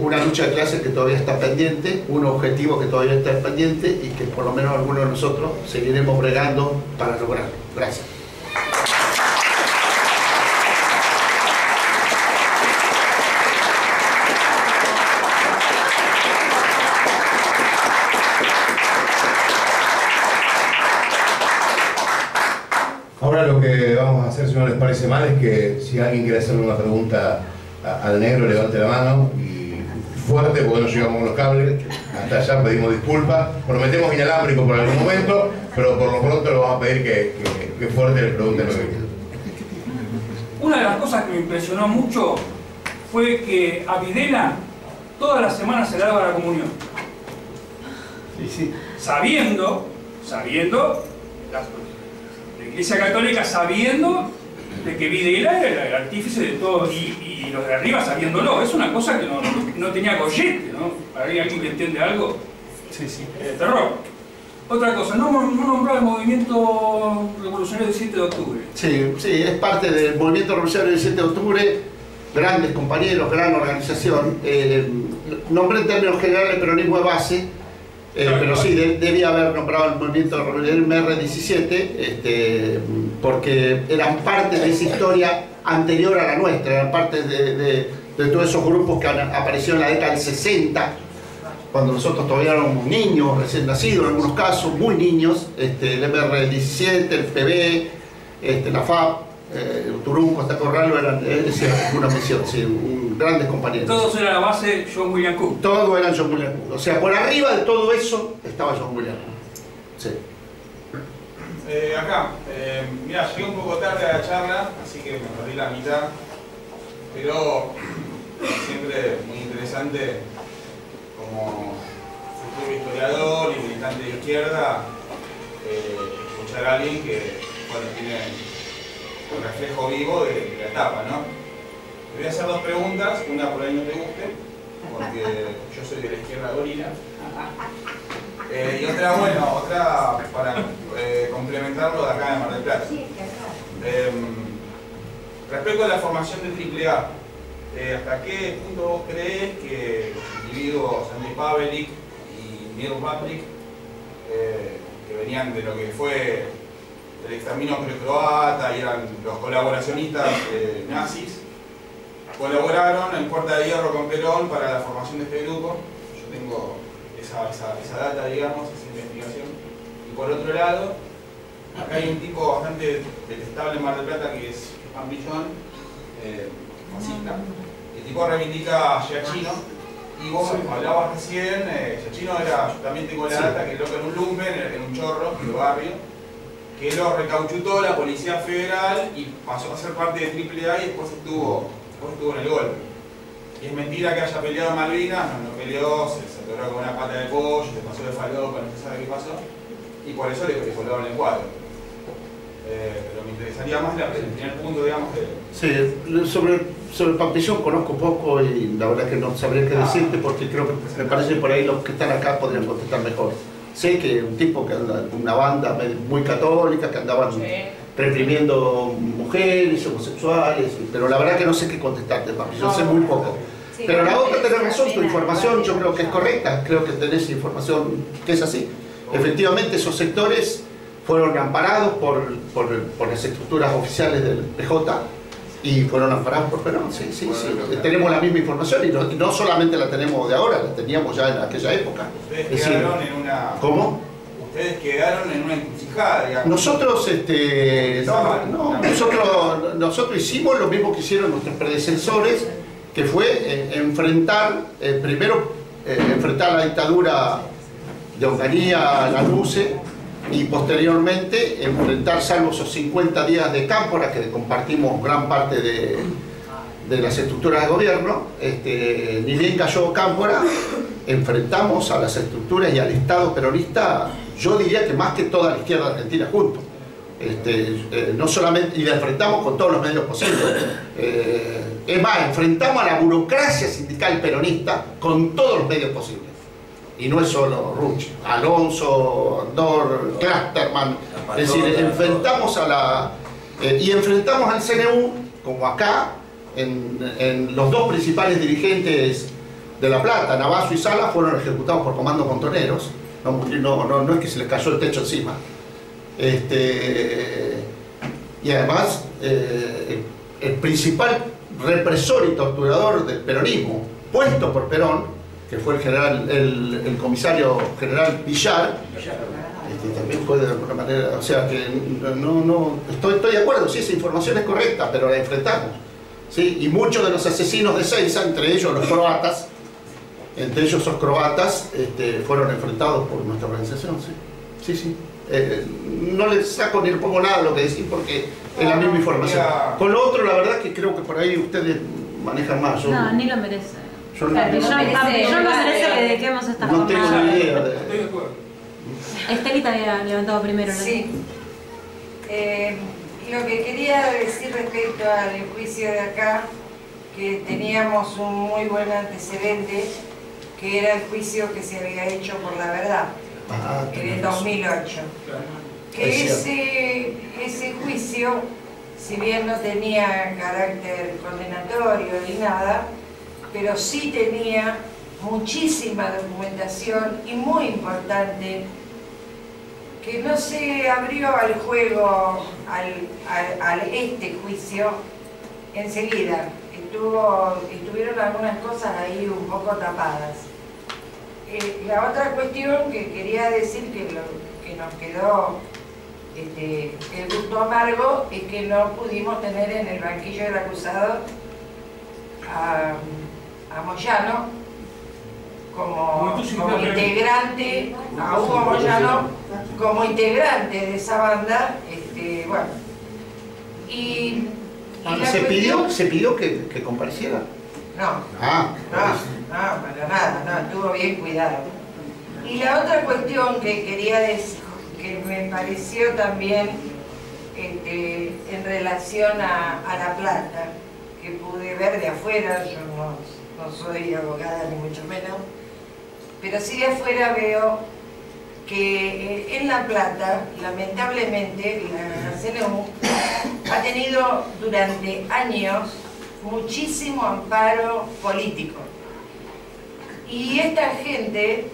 una lucha de clases que todavía está pendiente, un objetivo que todavía está pendiente y que por lo menos algunos de nosotros seguiremos bregando para lograrlo. Gracias. Ahora lo que vamos a hacer, si no les parece mal, es que si alguien quiere hacerle una pregunta al negro, levante la mano y fuerte, porque no llegamos los cables. Hasta allá pedimos disculpas. Prometemos inalámbrico por algún momento, pero por lo pronto le vamos a pedir que fuerte le pregunten lo que quiera. Una de las cosas que me impresionó mucho fue que a Videla todas las semanas se le daba la comunión. Sí. Sabiendo, la Iglesia Católica sabiendo de que Videla era el artífice de todo, y los de arriba sabiéndolo. Es una cosa que no tenía gollete, ¿no? ¿Hay alguien que entiende algo? Sí. Terror. Otra cosa, no nombró el movimiento revolucionario del 7 de octubre. Sí, es parte del movimiento revolucionario del 7 de octubre, grandes compañeros, gran organización. Nombré en términos generales el peronismo de base, pero sí, debía haber nombrado el movimiento revolucionario MR17, porque eran parte de esa historia anterior a la nuestra, eran parte de todos esos grupos que aparecieron en la década del 60, cuando nosotros todavía éramos niños, recién nacidos en algunos casos, muy niños, el MR17, el PB, la FAP, el Turún, Costa Corralo, eran una misión, sí, grandes compañeros. Todos eran la base John William Cook. Todos eran John William Cook. O sea, por arriba de todo eso estaba John William Cook. Sí. Mira, llegué un poco tarde a la charla, así que me perdí la mitad, pero siempre muy interesante como futuro historiador y militante de izquierda escuchar a alguien que tiene un reflejo vivo de la etapa, ¿no? Te voy a hacer dos preguntas, una por ahí no te guste, porque yo soy de la izquierda gorila. Y otra para complementarlo de acá de Mar del Plata. Respecto a la formación de AAA, ¿hasta qué punto vos crees que individuos Andrej Pavelić y Mir Patrick, que venían de lo que fue el exterminio croata y eran los colaboracionistas nazis, colaboraron en Puerta de Hierro con Perón para la formación de este grupo? Yo tengo esa data, digamos, esa investigación. Y por otro lado, acá hay un tipo bastante detestable en Mar del Plata que es Pampillón, fascista. El tipo reivindica a Giachino, y vos hablabas recién, Giachino era, yo también tengo la data, que loco en un lumpen, en un chorro de barrio, que lo recauchutó la Policía Federal y pasó a ser parte de AAA y después estuvo en el golpe. Y es mentira que haya peleado en Malvinas, no peleó, se atoró con una pata de pollo, se pasó de falopa, no se sabe qué pasó, y por eso le colaron el cuadro. Pero me interesaría más el primer punto, digamos, de... Sí, sobre Pampillón conozco poco y la verdad que no sabría qué decirte, porque creo que me parece que por ahí los que están acá podrían contestar mejor. Sé que un tipo que anda con una banda muy católica, que andaban reprimiendo mujeres, homosexuales, pero la verdad que no sé qué contestarte, Pampillón, sé muy poco. Sí, pero la otra tenés razón, tu información yo creo que es correcta, creo que tenés información que es así. Efectivamente esos sectores fueron amparados por las estructuras oficiales del PJ y fueron amparados por Perón, sí. Tenemos la misma información y no solamente la tenemos de ahora, la teníamos ya en aquella época. Ustedes quedaron en una... ¿Cómo? Ustedes quedaron en una encrucijada, digamos. Nosotros hicimos lo mismo que hicieron nuestros predecesores, que fue enfrentar, primero enfrentar la dictadura de Onganía, la LUCE, y posteriormente enfrentar, salvo esos 50 días de Cámpora, que compartimos gran parte de las estructuras de gobierno, ni bien cayó Cámpora, enfrentamos a las estructuras y al Estado peronista, yo diría que más que toda la izquierda argentina juntos. No solamente, y la enfrentamos con todos los medios posibles. Es más, enfrentamos a la burocracia sindical peronista con todos los medios posibles. Y no es solo Ruch, Alonso, Dor, Clusterman, es decir, enfrentamos y enfrentamos al CNU, como acá, en los dos principales dirigentes de La Plata, Navazo y Sala, fueron ejecutados por comandos montoneros, no es que se les cayó el techo encima. Y además, el principal represor y torturador del peronismo, puesto por Perón, que fue el comisario general Villar, también fue de alguna manera, o sea que estoy de acuerdo, sí, esa información es correcta, pero la enfrentamos, ¿sí? Y muchos de los asesinos de Seiza, entre ellos los croatas, fueron enfrentados por nuestra organización, sí. No les saco ni le pongo nada a lo que decís porque es la misma información. Con lo otro, la verdad que creo que por ahí ustedes manejan más. No, ni lo merece. Yo no merece que dediquemos esta no tengo jornada. ni idea. Estoy de acuerdo. Estelita había levantado primero, ¿no? Sí. Lo que quería decir respecto al juicio de acá, que teníamos un muy buen antecedente, que era el juicio que se había hecho por la verdad, en el 2008. Que ese juicio, si bien no tenía carácter condenatorio ni nada, pero sí tenía muchísima documentación y muy importante, que no se abrió al juego, al juicio enseguida. Estuvieron algunas cosas ahí un poco tapadas. La otra cuestión que quería decir, que nos quedó el gusto amargo, es que no pudimos tener en el banquillo del acusado a Moyano como integrante, a Hugo Moyano como integrante de esa banda, bueno. Y ¿Se pidió que compareciera? No, para nada, no, estuvo bien cuidado. Y la otra cuestión que quería decir, que me pareció también en relación a La Plata, que pude ver de afuera, yo no soy abogada ni mucho menos, pero sí de afuera veo que en La Plata, lamentablemente, la CNU ha tenido durante años muchísimo amparo político. Y esta gente,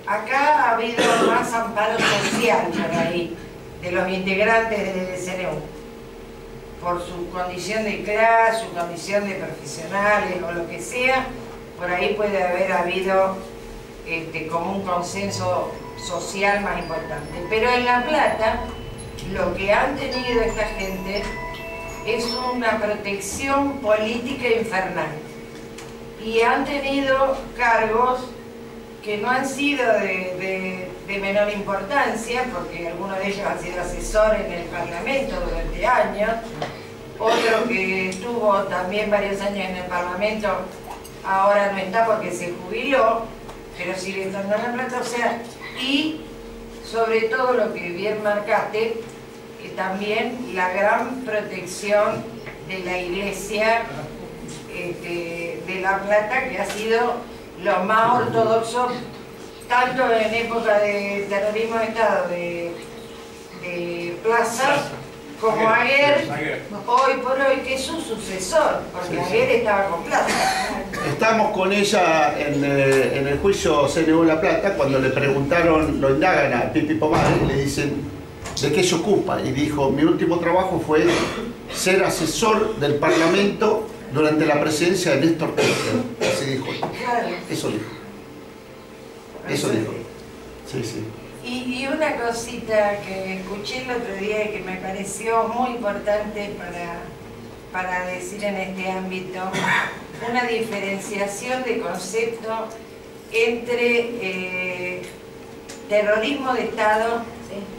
acá ha habido más amparo social por ahí, de los integrantes del CNU, por su condición de clase, su condición de profesionales o lo que sea, por ahí puede haber habido como un consenso social más importante. Pero en La Plata, lo que han tenido esta gente es una protección política infernal. Y han tenido cargos que no han sido de menor importancia, porque algunos de ellos han sido asesores en el Parlamento durante años, otro que estuvo también varios años en el Parlamento, ahora no está porque se jubiló, pero sigue estando en La Plata, o sea, y sobre todo lo que bien marcaste, también la gran protección de la Iglesia de La Plata, que ha sido lo más ortodoxo, tanto en época de terrorismo de Estado de Plaza, como Aguer, hoy por hoy, que es su sucesor, porque Aguer estaba con Plaza. Estamos con ella en el juicio CNU La Plata, cuando le preguntaron, lo indagan a Pipi Pomare, y le dicen de qué se ocupa, y dijo: mi último trabajo fue ser asesor del Parlamento durante la presidencia de Néstor Kirchner. Así dijo. Eso dijo. Eso dijo. Sí, sí. Y una cosita que escuché el otro día y que me pareció muy importante para decir en este ámbito, una diferenciación de concepto entre terrorismo de Estado,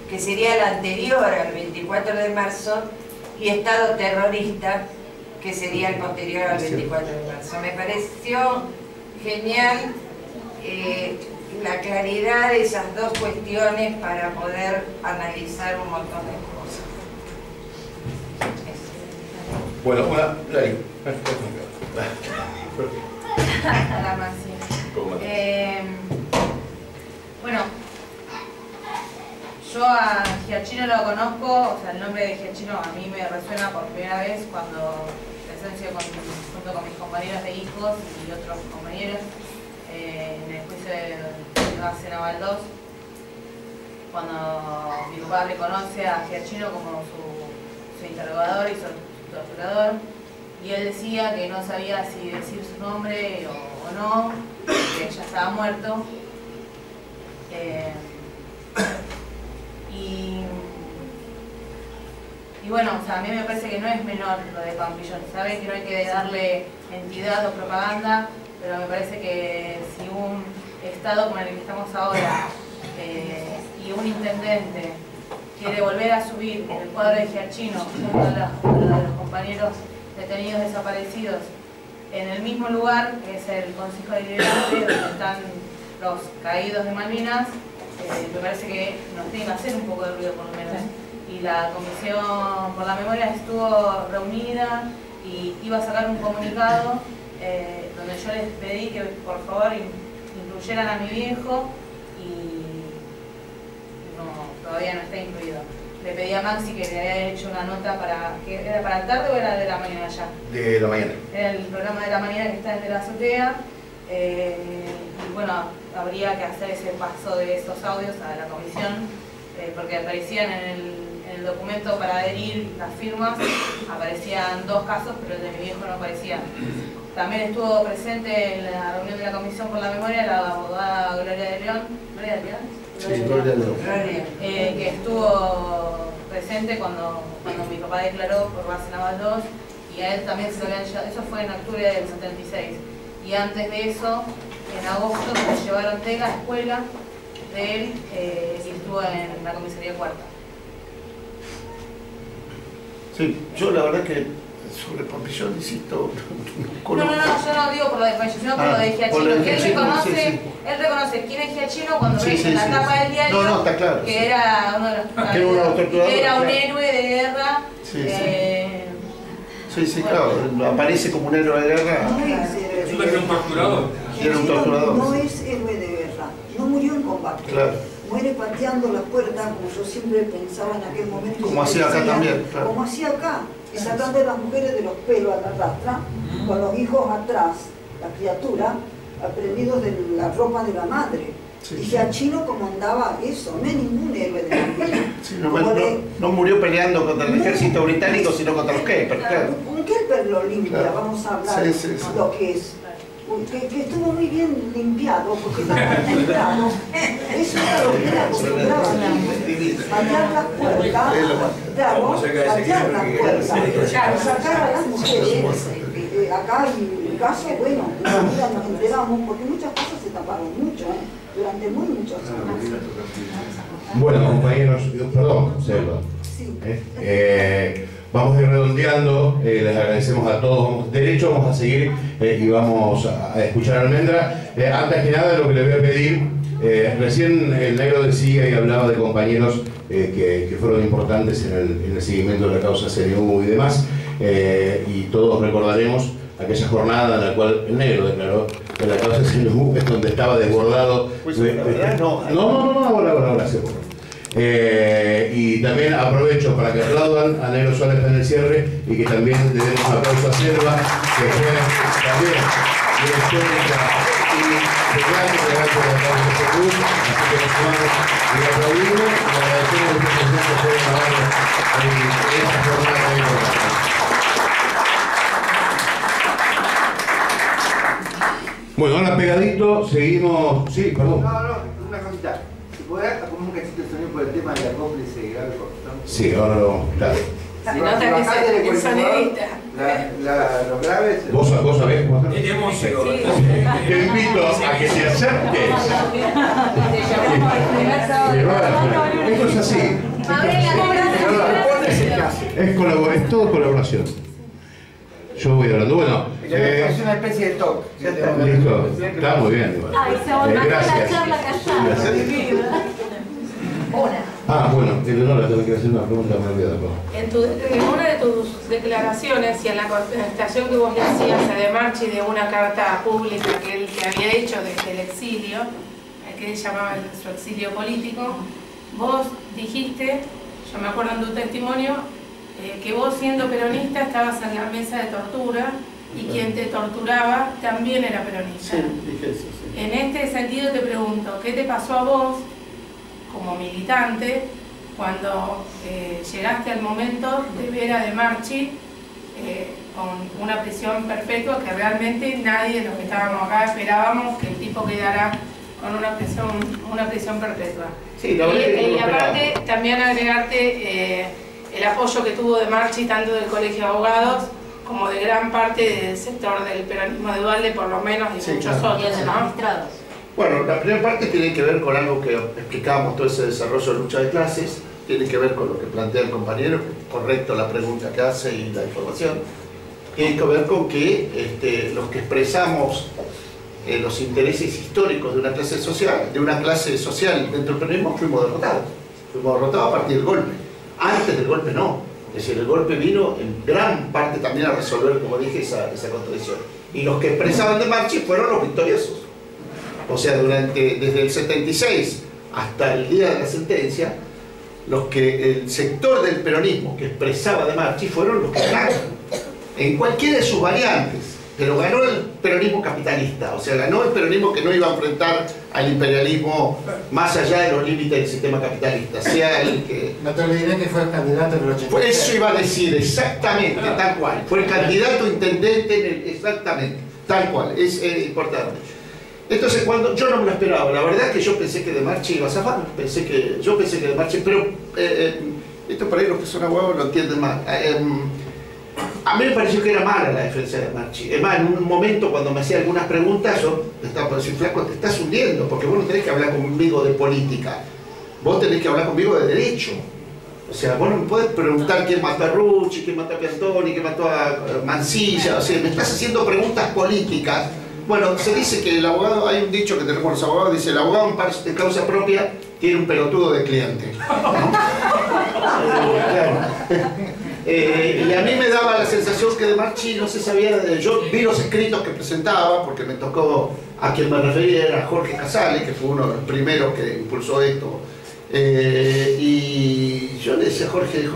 que sería el anterior al 24 de marzo, y Estado terrorista, que sería el posterior al 24 de marzo. Me pareció genial la claridad de esas dos cuestiones para poder analizar un montón de cosas. Bueno, bueno, yo a Giachino lo conozco, o sea, el nombre de Giachino a mí me resuena por primera vez cuando presencio junto con mis compañeros de hijos y otros compañeros en el juicio de base Naval 2, cuando mi papá reconoce a Giachino como su interrogador y su torturador, y él decía que no sabía si decir su nombre o no, que ya estaba muerto. Y bueno, o sea, a mí me parece que no es menor lo de Pampillón. Saben que no hay que darle entidad o propaganda, pero me parece que si un Estado como el que estamos ahora y un intendente quiere volver a subir el cuadro de Giachino junto a los compañeros detenidos desaparecidos en el mismo lugar, que es el Consejo Deliberante, donde están los caídos de Malvinas, me parece que nos tiene que hacer un poco de ruido por lo menos. Y la Comisión por la Memoria estuvo reunida y iba a sacar un comunicado donde yo les pedí que por favor incluyeran a mi viejo y no, todavía no está incluido. Le pedí a Maxi que le había hecho una nota que ¿era para la tarde o era de la mañana ya? De la mañana. Era el programa de la mañana que está desde la azotea. Y bueno, habría que hacer ese paso de esos audios a la comisión, porque aparecían en el documento para adherir las firmas, aparecían 2 casos, pero el de mi viejo no aparecía. También estuvo presente en la reunión de la Comisión por la Memoria la abogada Gloria de León. ¿Gloria de León? Sí, Gloria de León. Que estuvo presente cuando mi papá declaró por base Naval 2, y a él también se lo habían llevado. Eso fue en octubre del 76. Y antes de eso, en agosto, se llevaron de la escuela de él y estuvo en la comisaría cuarta. Sí, yo la verdad que sobre Pampillón, insisto, no, yo no digo por lo de Pampillón, sino por lo de Giachino. Él reconoce quién es Giachino cuando ve en la tapa del diario está claro, que era uno de los que era un héroe de guerra. Sí, claro, aparece como un héroe de guerra. Era un torturador. Era un torturador. No es héroe de guerra, no murió en combate. Claro. muere pateando la puerta, como yo siempre pensaba en aquel momento. Como hacía acá también, claro. Como hacía acá, y sacando a las mujeres de los pelos a la rastra, con los hijos atrás, la criatura, aprendidos de la ropa de la madre. Sí. Y ya Chino comandaba eso, no hay ningún héroe de la vida. Sí, no murió peleando contra el ejército británico, sino contra los Kepler, claro. Un Kepler lo limpia, Claro. vamos a hablar Sí. lo que es. Que estuvo muy bien limpiado, porque estaba limpiado. Eso era lo que era acostumbrado a patear las puertas, claro, patear las puertas, sacar a las mujeres. Acá hay un caso, bueno, ahora nos enteramos, porque muchas cosas se taparon mucho, durante muchos años. Bueno, compañeros, perdón, Selva. Sí. Vamos a ir redondeando, les agradecemos a todos. Derecho, vamos a seguir y vamos a escuchar a Almendra. Antes que nada, lo que le voy a pedir, recién el negro decía y hablaba de compañeros que fueron importantes en el seguimiento de la causa CNU y demás, y todos recordaremos aquella jornada en la cual el negro declaró que la causa CNU es donde estaba desbordado. No, ahora sí. Y también aprovecho para que aplaudan a Negro Suárez en el cierre y que también le demos un aplauso a Selva, que fue también histórica y gigante de la causa CNU. Así que nos sumamos y le aplaudimos y le agradecemos a ustedes que fueron a ver en esta jornada tan importante. Bueno, ahora pegadito, seguimos. Sí, perdón. No, una cosita. Si podés, como un cachito de sonido por el tema de la cómplice y algo. Sí, ahora lo vamos. Claro. Se nota que es sonidista. Los graves. ¿Vos sabés? Te invito a que te acerques. Esto es así. Es todo colaboración. Yo voy hablando. Bueno, es una especie de talk. Listo. Está muy bien. Gracias. Bueno, Eleonora, tengo que hacer una pregunta, me olvidé. En una de tus declaraciones y en la contestación que vos le hacías a De Marchi de una carta pública que él te había hecho desde el exilio, que él llamaba su exilio político, vos dijiste, yo me acuerdo en tu testimonio, que vos siendo peronista estabas en la mesa de tortura y quien te torturaba también era peronista. Sí, dije eso, sí. En este sentido te pregunto, ¿qué te pasó a vos como militante cuando llegaste al momento de ver a De Marchi con una prisión perpetua que realmente nadie de los que estábamos acá esperábamos que el tipo quedara con una prisión perpetua? Sí, la verdad que y aparte también agregarte el apoyo que tuvo De Marchi tanto del Colegio de Abogados como de gran parte del sector del peronismo de Duhalde, por lo menos, y muchos otros, ¿no? Bueno, la primera parte tiene que ver con algo que explicábamos, todo ese desarrollo de lucha de clases, tiene que ver con lo que plantea el compañero, correcto la pregunta que hace y la información, tiene que ver con que los que expresamos los intereses históricos de una clase social, dentro del peronismo fuimos derrotados a partir del golpe. Antes del golpe no, es decir, el golpe vino en gran parte también a resolver, como dije, esa contradicción. Y los que expresaban De Marchi fueron los victoriosos. O sea, desde el 76 hasta el día de la sentencia, el sector del peronismo que expresaba De Marchi fueron los que ganaron, en cualquiera de sus variantes, pero ganó el peronismo capitalista, o sea, ganó el peronismo que no iba a enfrentar al imperialismo más allá de los límites del sistema capitalista, sea el que... No te olvides que fue el candidato en el 86. Eso iba a decir, exactamente, tal cual. Fue el candidato intendente, exactamente, tal cual, es importante. Entonces, yo no me lo esperaba, la verdad es que yo pensé que De Marchi iba a zafar, yo pensé que De Marchi, pero esto por ahí los que son abogados lo entienden mal. A mí me pareció que era mala la defensa de Marchi. Es más, en un momento cuando me hacía algunas preguntas, yo estaba por decir, flaco, te estás hundiendo, porque vos no tenés que hablar conmigo de política, vos tenés que hablar conmigo de derecho. O sea, vos no me podés preguntar quién mató a Rucci, quién mató a Piantoni, quién mató a Mansilla, o sea, me estás haciendo preguntas políticas. Bueno, se dice que el abogado, hay un dicho que tenemos los abogados, dice, el abogado en causa propia tiene un pelotudo de cliente, ¿no? Claro. Y a mí me daba la sensación que De Marchi no se sabía, yo vi los escritos que presentaba, porque me tocó, a quien me refería era Jorge Casale, que fue uno de los primeros que impulsó esto. Y yo le decía a Jorge,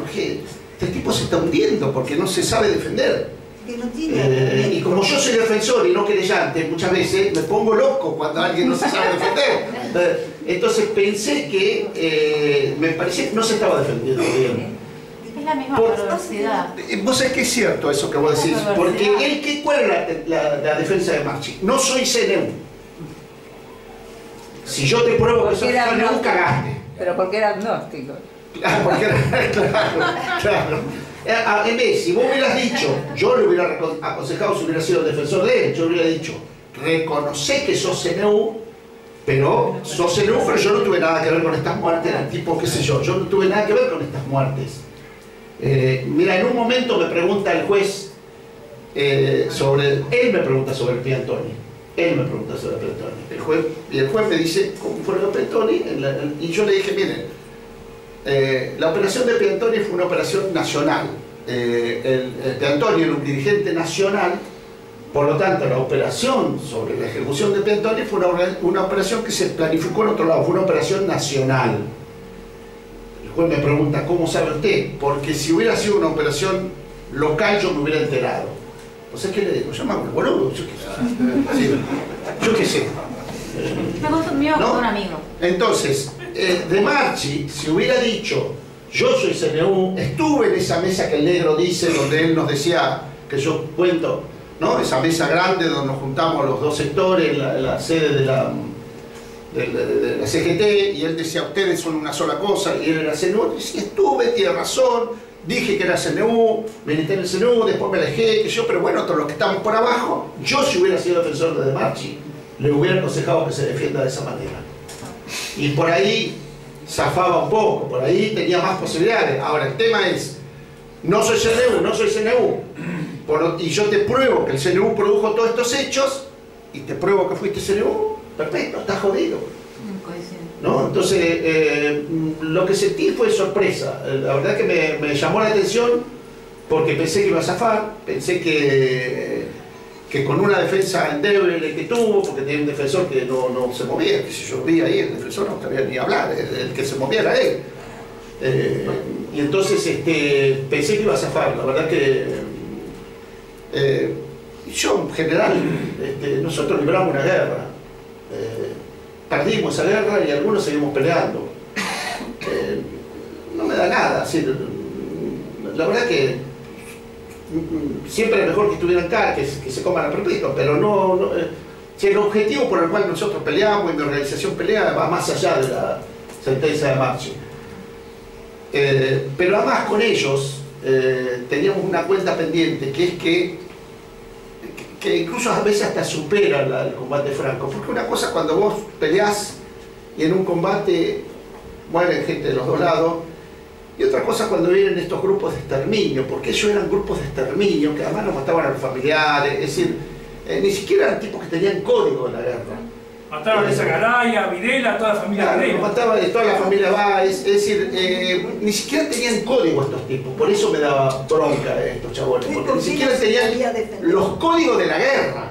este tipo se está hundiendo porque no se sabe defender. Y como yo soy defensor y no querellante, muchas veces me pongo loco cuando alguien no se sabe defender. Entonces pensé que me parecía que no se estaba defendiendo bien. Es la misma perversidad. Vos sabés que es cierto eso que vos decís, porque ¿cuál es la defensa de Marchi? No soy CNU. Si yo te pruebo que soy CNU, cagaste. Pero porque era agnóstico. Porque claro. En vez, si vos hubieras dicho, yo le hubiera aconsejado si hubiera sido el defensor de él, yo le hubiera dicho, reconocé que sos CNU, pero sos CNU, pero yo no tuve nada que ver con estas muertes, el tipo, qué sé yo no tuve nada que ver con estas muertes. Mira, en un momento me pregunta el juez él me pregunta sobre el Piantoni. Él me pregunta sobre el Piantoni. El juez me dice, ¿cómo fue el Piantoni? Y yo le dije, miren, la operación de Piantoni fue una operación nacional. El Piantoni era un dirigente nacional, por lo tanto la operación sobre la ejecución de Piantoni fue una operación que se planificó en otro lado, fue una operación nacional. El juez me pregunta, ¿cómo sabe usted? Porque si hubiera sido una operación local yo me hubiera enterado. O sea, ¿qué le digo? Llamamos boludo, yo qué sé. Sí, yo qué sé. Me consumió con un amigo. Entonces, De Marchi, si hubiera dicho, yo soy CNU, estuve en esa mesa que el negro dice, donde él nos decía, que yo cuento, ¿no? Esa mesa grande donde nos juntamos los dos sectores, la sede de la CGT, y él decía, ustedes son una sola cosa, y él era CNU, y decía, estuve, tiene razón, dije que era CNU, milité en el CNU, después me alejé, que yo, pero bueno, todos los que estamos por abajo, yo si hubiera sido defensor de Marchi, le hubiera aconsejado que se defienda de esa manera. Y por ahí zafaba un poco, por ahí tenía más posibilidades. Ahora, el tema es, no soy CNU, y yo te pruebo que el CNU produjo todos estos hechos, y te pruebo que fuiste CNU, perfecto, estás jodido. ¿No? Entonces, lo que sentí fue sorpresa. La verdad que me llamó la atención, porque pensé que iba a zafar, pensé que con una defensa endeble que tuvo, porque tenía un defensor que no se movía, que si yo vi ahí, el defensor no sabía ni hablar, el que se movía era él. Y entonces pensé que iba a zafar. La verdad que yo en general, nosotros libramos una guerra, perdimos esa guerra y algunos seguimos peleando. No me da nada, ¿sí? La verdad que siempre es mejor que estuvieran acá, que se coman a perpetuo, pero si el objetivo por el cual nosotros peleamos y mi organización pelea va más allá de la sentencia de Marchi. Pero además con ellos teníamos una cuenta pendiente, que es que incluso a veces hasta supera el combate franco, porque una cosa cuando vos peleás y en un combate mueren gente de los dos lados, y otra cosa cuando vienen estos grupos de exterminio, porque ellos eran grupos de exterminio que además nos mataban a los familiares, es decir, ni siquiera eran tipos que tenían código de la guerra. Mataron a Zacaraya, a Videla, a toda la familia Videla. Mataban a toda la familia Báez, es decir, ni siquiera tenían código estos tipos, por eso me daba bronca estos chabones, porque ni siquiera tenían los códigos de la guerra.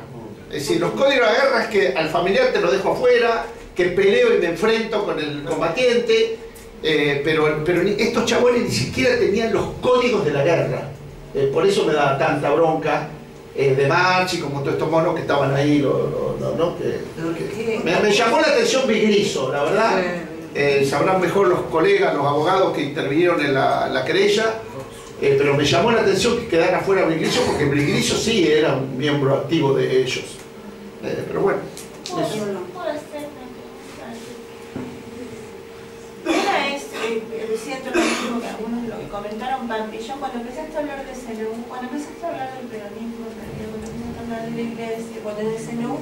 Es decir, los códigos de la guerra es que al familiar te lo dejo afuera, que peleo y me enfrento con el combatiente, pero estos chabones ni siquiera tenían los códigos de la guerra. Por eso me daba tanta bronca De Marchi, como todos estos monos que estaban ahí, me llamó la atención Vigriso, la verdad. Sabrán mejor los colegas, los abogados que intervinieron en la querella, pero me llamó la atención que quedara fuera Vigriso, porque Vigriso sí era un miembro activo de ellos. Pero bueno, eso. Siento lo mismo que algunos lo que comentaron, Pampillón, cuando empezaste a hablar de CNU, cuando empezaste a hablar del peronismo, cuando empezaste a hablar de la iglesia, cuando el CNU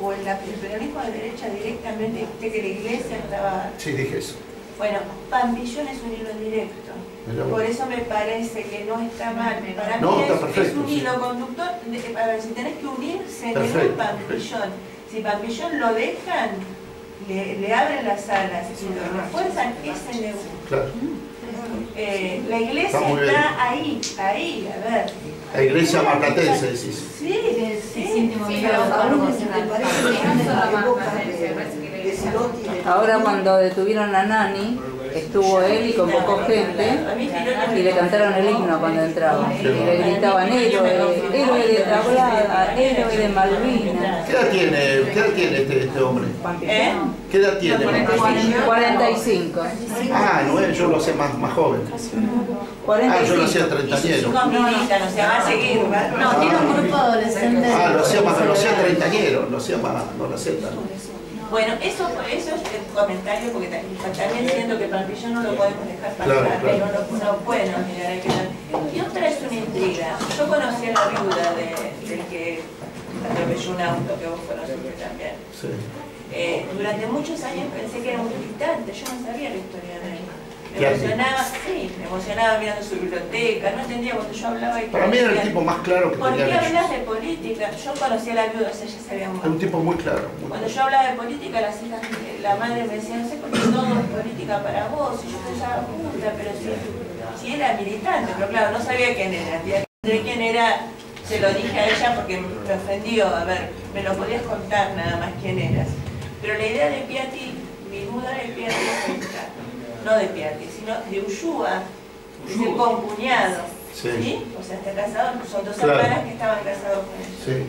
o el peronismo de derecha directamente, dijiste que la iglesia estaba... Sí, dije eso. Bueno, Pampillón es un hilo directo, por eso me parece que no está mal, para mí es un hilo conductor, a ver, si tenés que unir CNU y Pampillón, si Pampillón lo dejan, le abren las alas y lo refuerzan, es CNU. Claro. La iglesia está ahí, a ver. La iglesia marplatense, decís. Sí, Ahora cuando detuvieron a Nani, estuvo él y convocó gente y le cantaron el himno cuando entraba. Y le gritaban héroe, héroe de Tablada, héroe de Malvinas. ¿Qué edad tiene este hombre? ¿Qué edad tiene? 45. Ah, no, yo lo sé más joven. Yo lo hacía treintañero. No, o sea, va a seguir. No, tiene un grupo adolescente. Lo hacía treintañero, lo hacía más, no lo hacía tanto. Bueno, eso es el comentario, porque también siento que Pampillón no lo podemos dejar pasar, pero no pueden mirar hay que dar. Y otra es una intriga. Yo conocí a la viuda del que atropelló un auto, que vos conociste también. Sí. Durante muchos años pensé que era un militante, yo no sabía la historia de él. Me emocionaba mirando su biblioteca, no entendía cuando yo hablaba y para mí era el tipo más claro que tenía. ¿Por qué ellos. hablas de política? Yo conocí a la viuda, ella se había muerto. Era un tipo muy claro. Cuando yo hablaba de política, la madre me decía, no sé por qué todo es política para vos, y yo pensaba, puta, pero si era militante, pero claro, no sabía quién era. De quién era, se lo dije a ella porque me ofendió, a ver, me lo podías contar nada más quién eras. Pero la idea de Piatti, mi duda de Piatti es esta. No de Piatti, sino de Ushua, es el concuñado, ¿sí? O sea, está casado, son dos hermanas que estaban casados con él. Sí.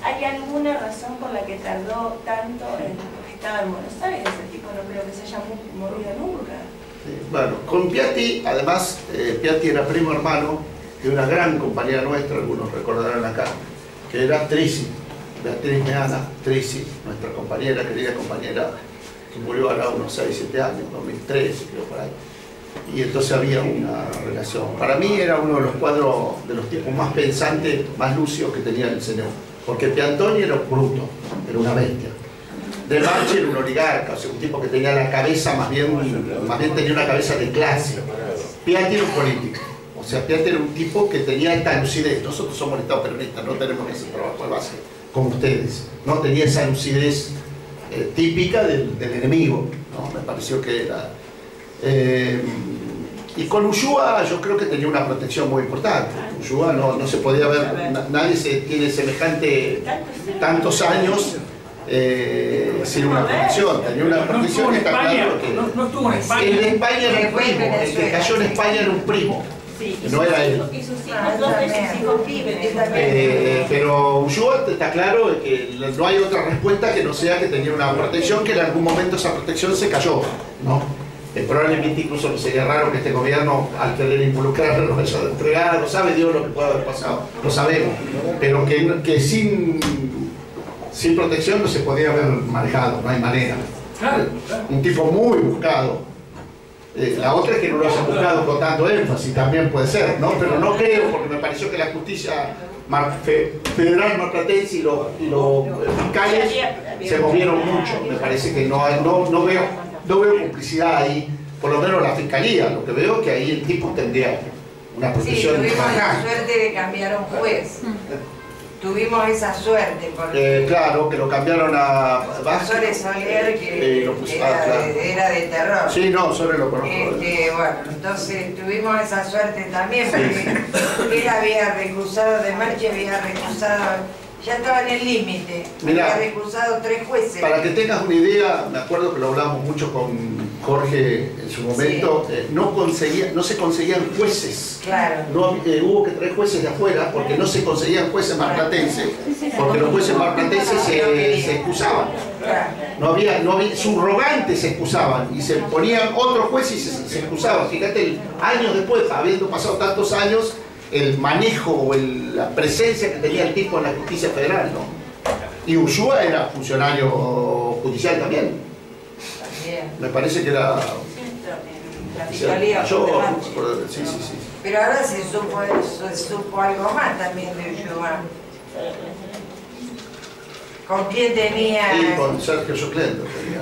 ¿Hay alguna razón por la que tardó tanto en que estaba en Buenos Aires? El tipo no creo que se haya movido nunca. Sí. Bueno, con Piatti, además, Piatti era primo hermano de una gran compañera nuestra, algunos recordarán acá, que era Trisi, Beatriz Meana, Trisi, nuestra compañera, querida compañera, que murió ahora unos 6, 7 años, 2013, creo por ahí. Y entonces había una relación. Para mí era uno de los cuadros, de los tipos más pensantes, más lucios que tenía el CNU. Porque Piantoni era un bruto, era una bestia. De Marchi era un oligarca, o sea, un tipo que tenía la cabeza más bien tenía una cabeza de clase. Piatti era un político. O sea, Piatti era un tipo que tenía esta lucidez. Nosotros somos estados peronistas, no tenemos ese trabajo de base como ustedes. No tenía esa lucidez típica del enemigo, ¿no? Me pareció que era. Y con Ushua yo creo que tenía una protección muy importante. Ushua no se podía ver, nadie tiene semejante tantos años sin una protección. Tenía una protección, está claro que. No estuvo en España. El de España era un primo, el que cayó en España era un primo. No era él. Y sus hijos, dos de sus hijos viven. Pero Ushua está claro que no hay otra respuesta que no sea que tenía una protección, que en algún momento esa protección se cayó, ¿no? Probablemente incluso no sería raro que este gobierno, al querer involucrarlo, lo haya entregado, no sabe Dios lo que puede haber pasado, lo sabemos, pero que sin protección no se podía haber manejado, no hay manera. Un tipo muy buscado. La otra es que no lo hayan buscado con tanto énfasis, también puede ser, ¿no? Pero no creo, porque me pareció que la justicia federal marplatense y los fiscales se movieron mucho. Me parece que no veo complicidad ahí, por lo menos la fiscalía. Lo que veo es que ahí el tipo tendría una protección. Sí, tuvimos la suerte de cambiar un juez. Tuvimos esa suerte porque claro, que lo cambiaron a Sole Soler, que era de terror. Sí, no, Sole lo conozco. Bueno, entonces tuvimos esa suerte también porque él había recusado de Marchi, había recusado, ya estaba en el límite, había recusado 3 jueces. Para que tengas una idea, me acuerdo que lo hablamos mucho con Jorge en su momento, no se conseguían jueces. Claro. Hubo que traer jueces de afuera porque no se conseguían jueces marplatenses, porque los jueces marplatenses se excusaban. No había, subrogantes se excusaban y se ponían otros jueces y se excusaban. Fíjate, años después, habiendo pasado tantos años, el manejo o la presencia que tenía el tipo en la justicia federal, ¿no? Y Ushua era funcionario judicial también. Me parece que era. La fiscalía. Sí. Pero ahora se supo algo más también de Ushua. ¿Con quién tenía? Y con Sergio Soclendo tenía.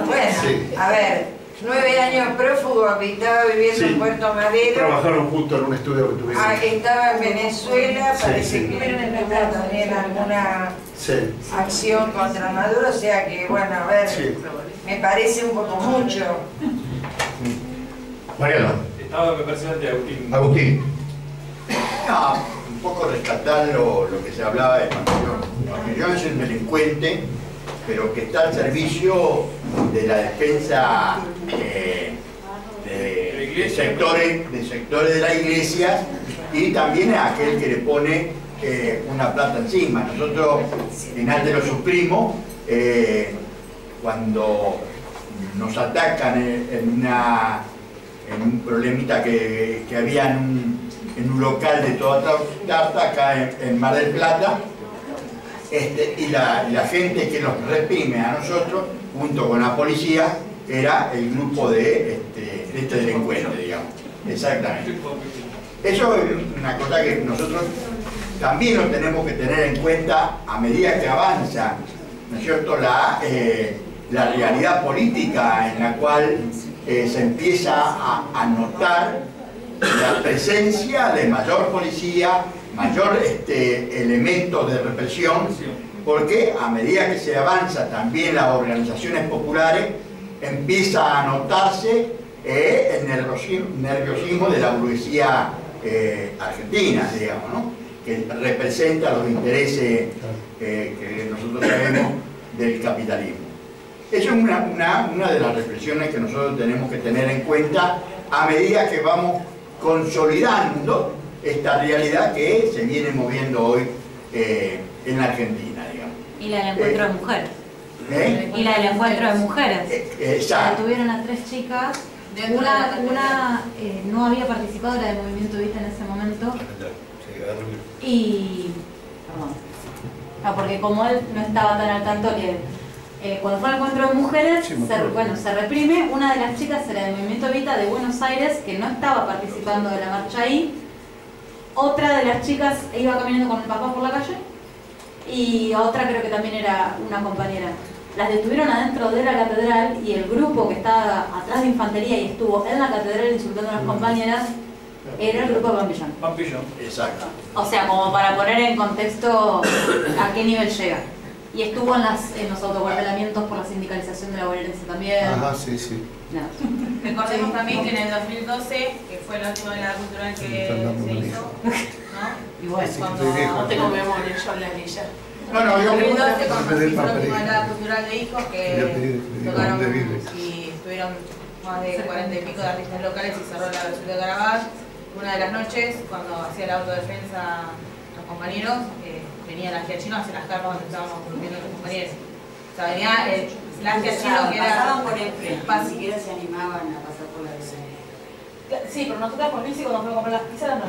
Bueno, a ver, 9 años prófugo, estaba viviendo en Puerto Madero. Trabajaron juntos en un estudio que tuvimos. Estaba en Venezuela, parece que tuvo también alguna acción contra Maduro, o sea que, bueno, a ver, me parece un poco mucho. Mariano. Estaba, me parece, ante Agustín. Agustín. No, un poco rescatar lo que se hablaba de Pampillón. Pampillón es un delincuente, pero que está al servicio de la defensa de sectores de la iglesia, y también a aquel que le pone una plata encima. Nosotros, final de lo suprimos, cuando nos atacan en un problemita que había en un local de toda tarta acá en Mar del Plata, y la gente que nos reprime a nosotros, junto con la policía, era el grupo de este delincuente, digamos. Exactamente. Eso es una cosa que nosotros también lo tenemos que tener en cuenta a medida que avanza, ¿no es cierto?, la realidad política en la cual se empieza a notar la presencia de mayor policía, mayor elementos de represión, porque a medida que se avanza también las organizaciones populares, empieza a notarse el nerviosismo de la burguesía argentina, digamos, ¿no?, que representa los intereses que nosotros sabemos del capitalismo. Esa es una de las reflexiones que nosotros tenemos que tener en cuenta a medida que vamos consolidando esta realidad que se viene moviendo hoy en la Argentina, digamos. Y la del encuentro de mujeres. Y la del encuentro de mujeres. Exacto. Tuvieron a 3 chicas. Una no había participado, era del movimiento Vista en ese momento. Y... perdón. No, porque como él no estaba tan al tanto que cuando fue al encuentro de mujeres, se reprime. Una de las chicas era del movimiento Vita de Buenos Aires, que no estaba participando de la marcha ahí. Otra de las chicas iba caminando con el papá por la calle, y otra creo que también era una compañera. Las detuvieron adentro de la catedral, y el grupo que estaba atrás de infantería y estuvo en la catedral insultando a las compañeras era el grupo de Pampillón. Pampillón. Exacto. O sea, como para poner en contexto a qué nivel llega. Y estuvo en los autocuartelamientos por la sindicalización de la bonaerense también. Ajá, sí, sí. No. Recordemos también que en el 2012, que fue la última velada cultural que se hizo, ¿no? Y bueno, cuando no tengo memoria, yo la grilla. No, en 2012, cuando se hizo la última velada cultural de hijos, que tocaron y estuvieron más de 40 y pico de artistas locales y cerró la versión de Garabal. Una de las noches, cuando hacía la autodefensa los compañeros, venía la Gia Chino a hacer las carpas donde estábamos durmiendo los compañeros. O sea, venía la Gia Chino, que era... Pasaban por el frente, ni siquiera se animaban a pasar por la vecina. Sí, pero nosotros con Luis, cuando fuimos a comprar las pizzas, no.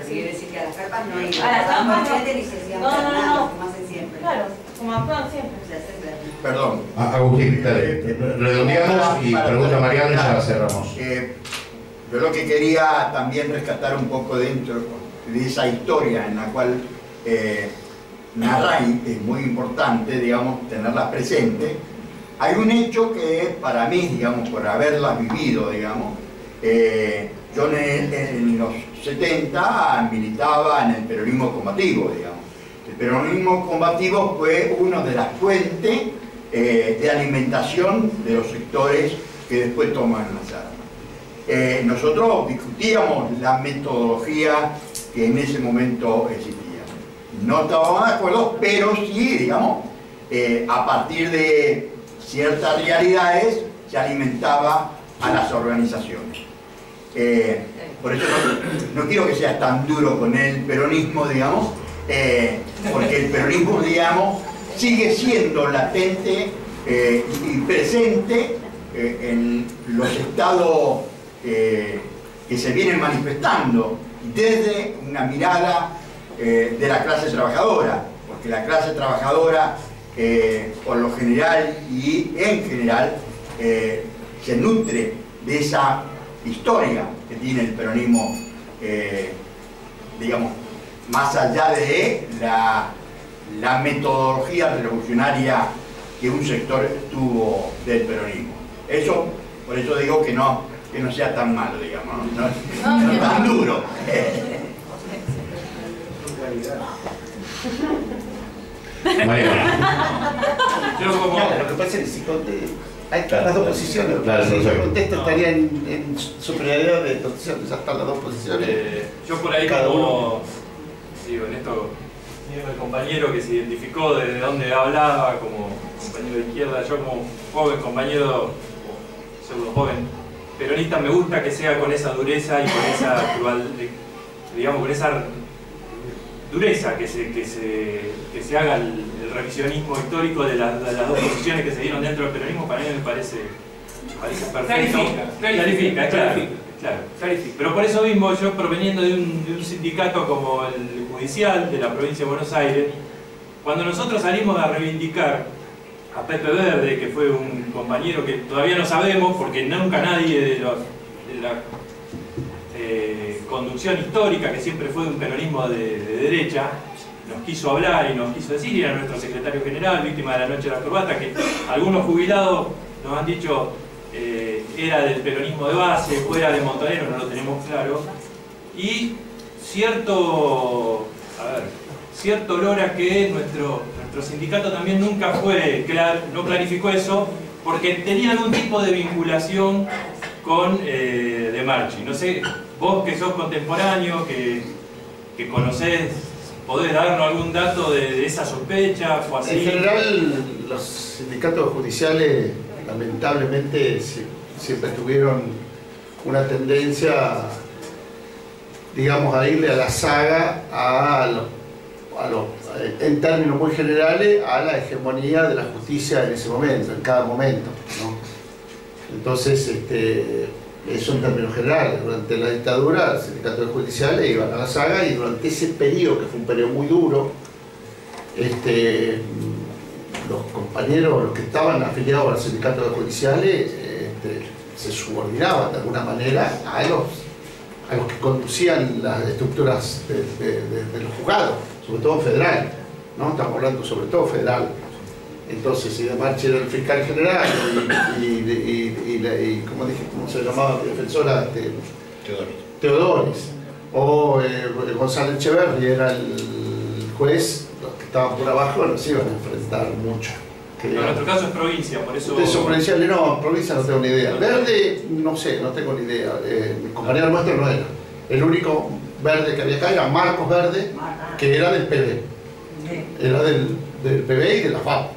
Quiere decir que a las carpas no iban. A las carpas no. Ni se hacían nada, como hacen siempre. Claro, como actúan siempre. Perdón. Agustín, redondeamos y pregunta Mariano y ya cerramos. Yo lo que quería también rescatar un poco dentro de esa historia en la cual narra, y es muy importante, digamos, tenerla presente. Hay un hecho que para mí, digamos, por haberla vivido, digamos, yo en los 70 militaba en el peronismo combativo, digamos. El peronismo combativo fue una de las fuentes de alimentación de los sectores que después toman las armas. Nosotros discutíamos la metodología que en ese momento existía. No estábamos de acuerdo, pero sí, digamos, a partir de ciertas realidades se alimentaba a las organizaciones. Por eso no quiero que seas tan duro con el peronismo, digamos, porque el peronismo, digamos, sigue siendo latente y presente en los estados que se vienen manifestando desde una mirada de la clase trabajadora, porque la clase trabajadora por lo general y en general se nutre de esa historia que tiene el peronismo, digamos, más allá de la metodología revolucionaria que un sector tuvo del peronismo. Eso, por eso digo que no sea tan malo, digamos, no tan duro. Mariano. Yo como... Lo que pasa es que Hay las dos posiciones. Claro, si perfecto. yo contesto estaría en superioridad de condiciones, ya están las dos posiciones. Yo por ahí Cada como, digo, en esto, el compañero que se identificó desde dónde hablaba como compañero de izquierda, yo como joven compañero, pseudo joven peronista, me gusta que sea con esa dureza y con esa digamos, con esa dureza que se haga el revisionismo histórico de las dos posiciones que se dieron dentro del peronismo. Para mí me parece perfecto. Clarifica, claro. Pero por eso mismo, yo proveniendo de un sindicato como el judicial de la provincia de Buenos Aires, cuando nosotros salimos a reivindicar a Pepe Verde, que fue un compañero que todavía no sabemos, porque nunca nadie de la conducción histórica, que siempre fue de un peronismo de derecha, nos quiso hablar y nos quiso decir, y era nuestro secretario general, víctima de la noche de la corbata, que algunos jubilados nos han dicho era del peronismo de base, fuera de Montonero, no lo tenemos claro, y cierto olor a que nuestro sindicato también nunca fue claro, no clarificó eso, porque tenía algún tipo de vinculación con De Marchi. No sé, vos que sos contemporáneo, que conocés, ¿podés darnos algún dato de esa sospecha o así? En general, los sindicatos judiciales lamentablemente siempre tuvieron una tendencia, digamos, a irle a la saga, en términos muy generales, a la hegemonía de la justicia en ese momento, en cada momento, ¿no? Entonces, eso en términos generales. Durante la dictadura, los sindicatos judiciales iban a la saga, y durante ese periodo, que fue un periodo muy duro, los compañeros, los que estaban afiliados a los sindicatos judiciales, se subordinaban de alguna manera a los que conducían las estructuras de los juzgados, sobre todo federal, ¿no? Estamos hablando sobre todo federal. Entonces, si De Marchi era el fiscal general y como dije, ¿cómo se llamaba? Defensora Teodoris, o Gonzalo Echeverri era el juez, los que estaban por abajo no se iban a enfrentar mucho. En nuestro caso es provincia, por eso... Ustedes son provinciales, no, provincia no tengo ni idea. Verde, no sé, no tengo ni idea. Mi compañero nuestro no era. El único verde que había acá era Marcos Verde, que era del PB. Era del PB y de la FAP.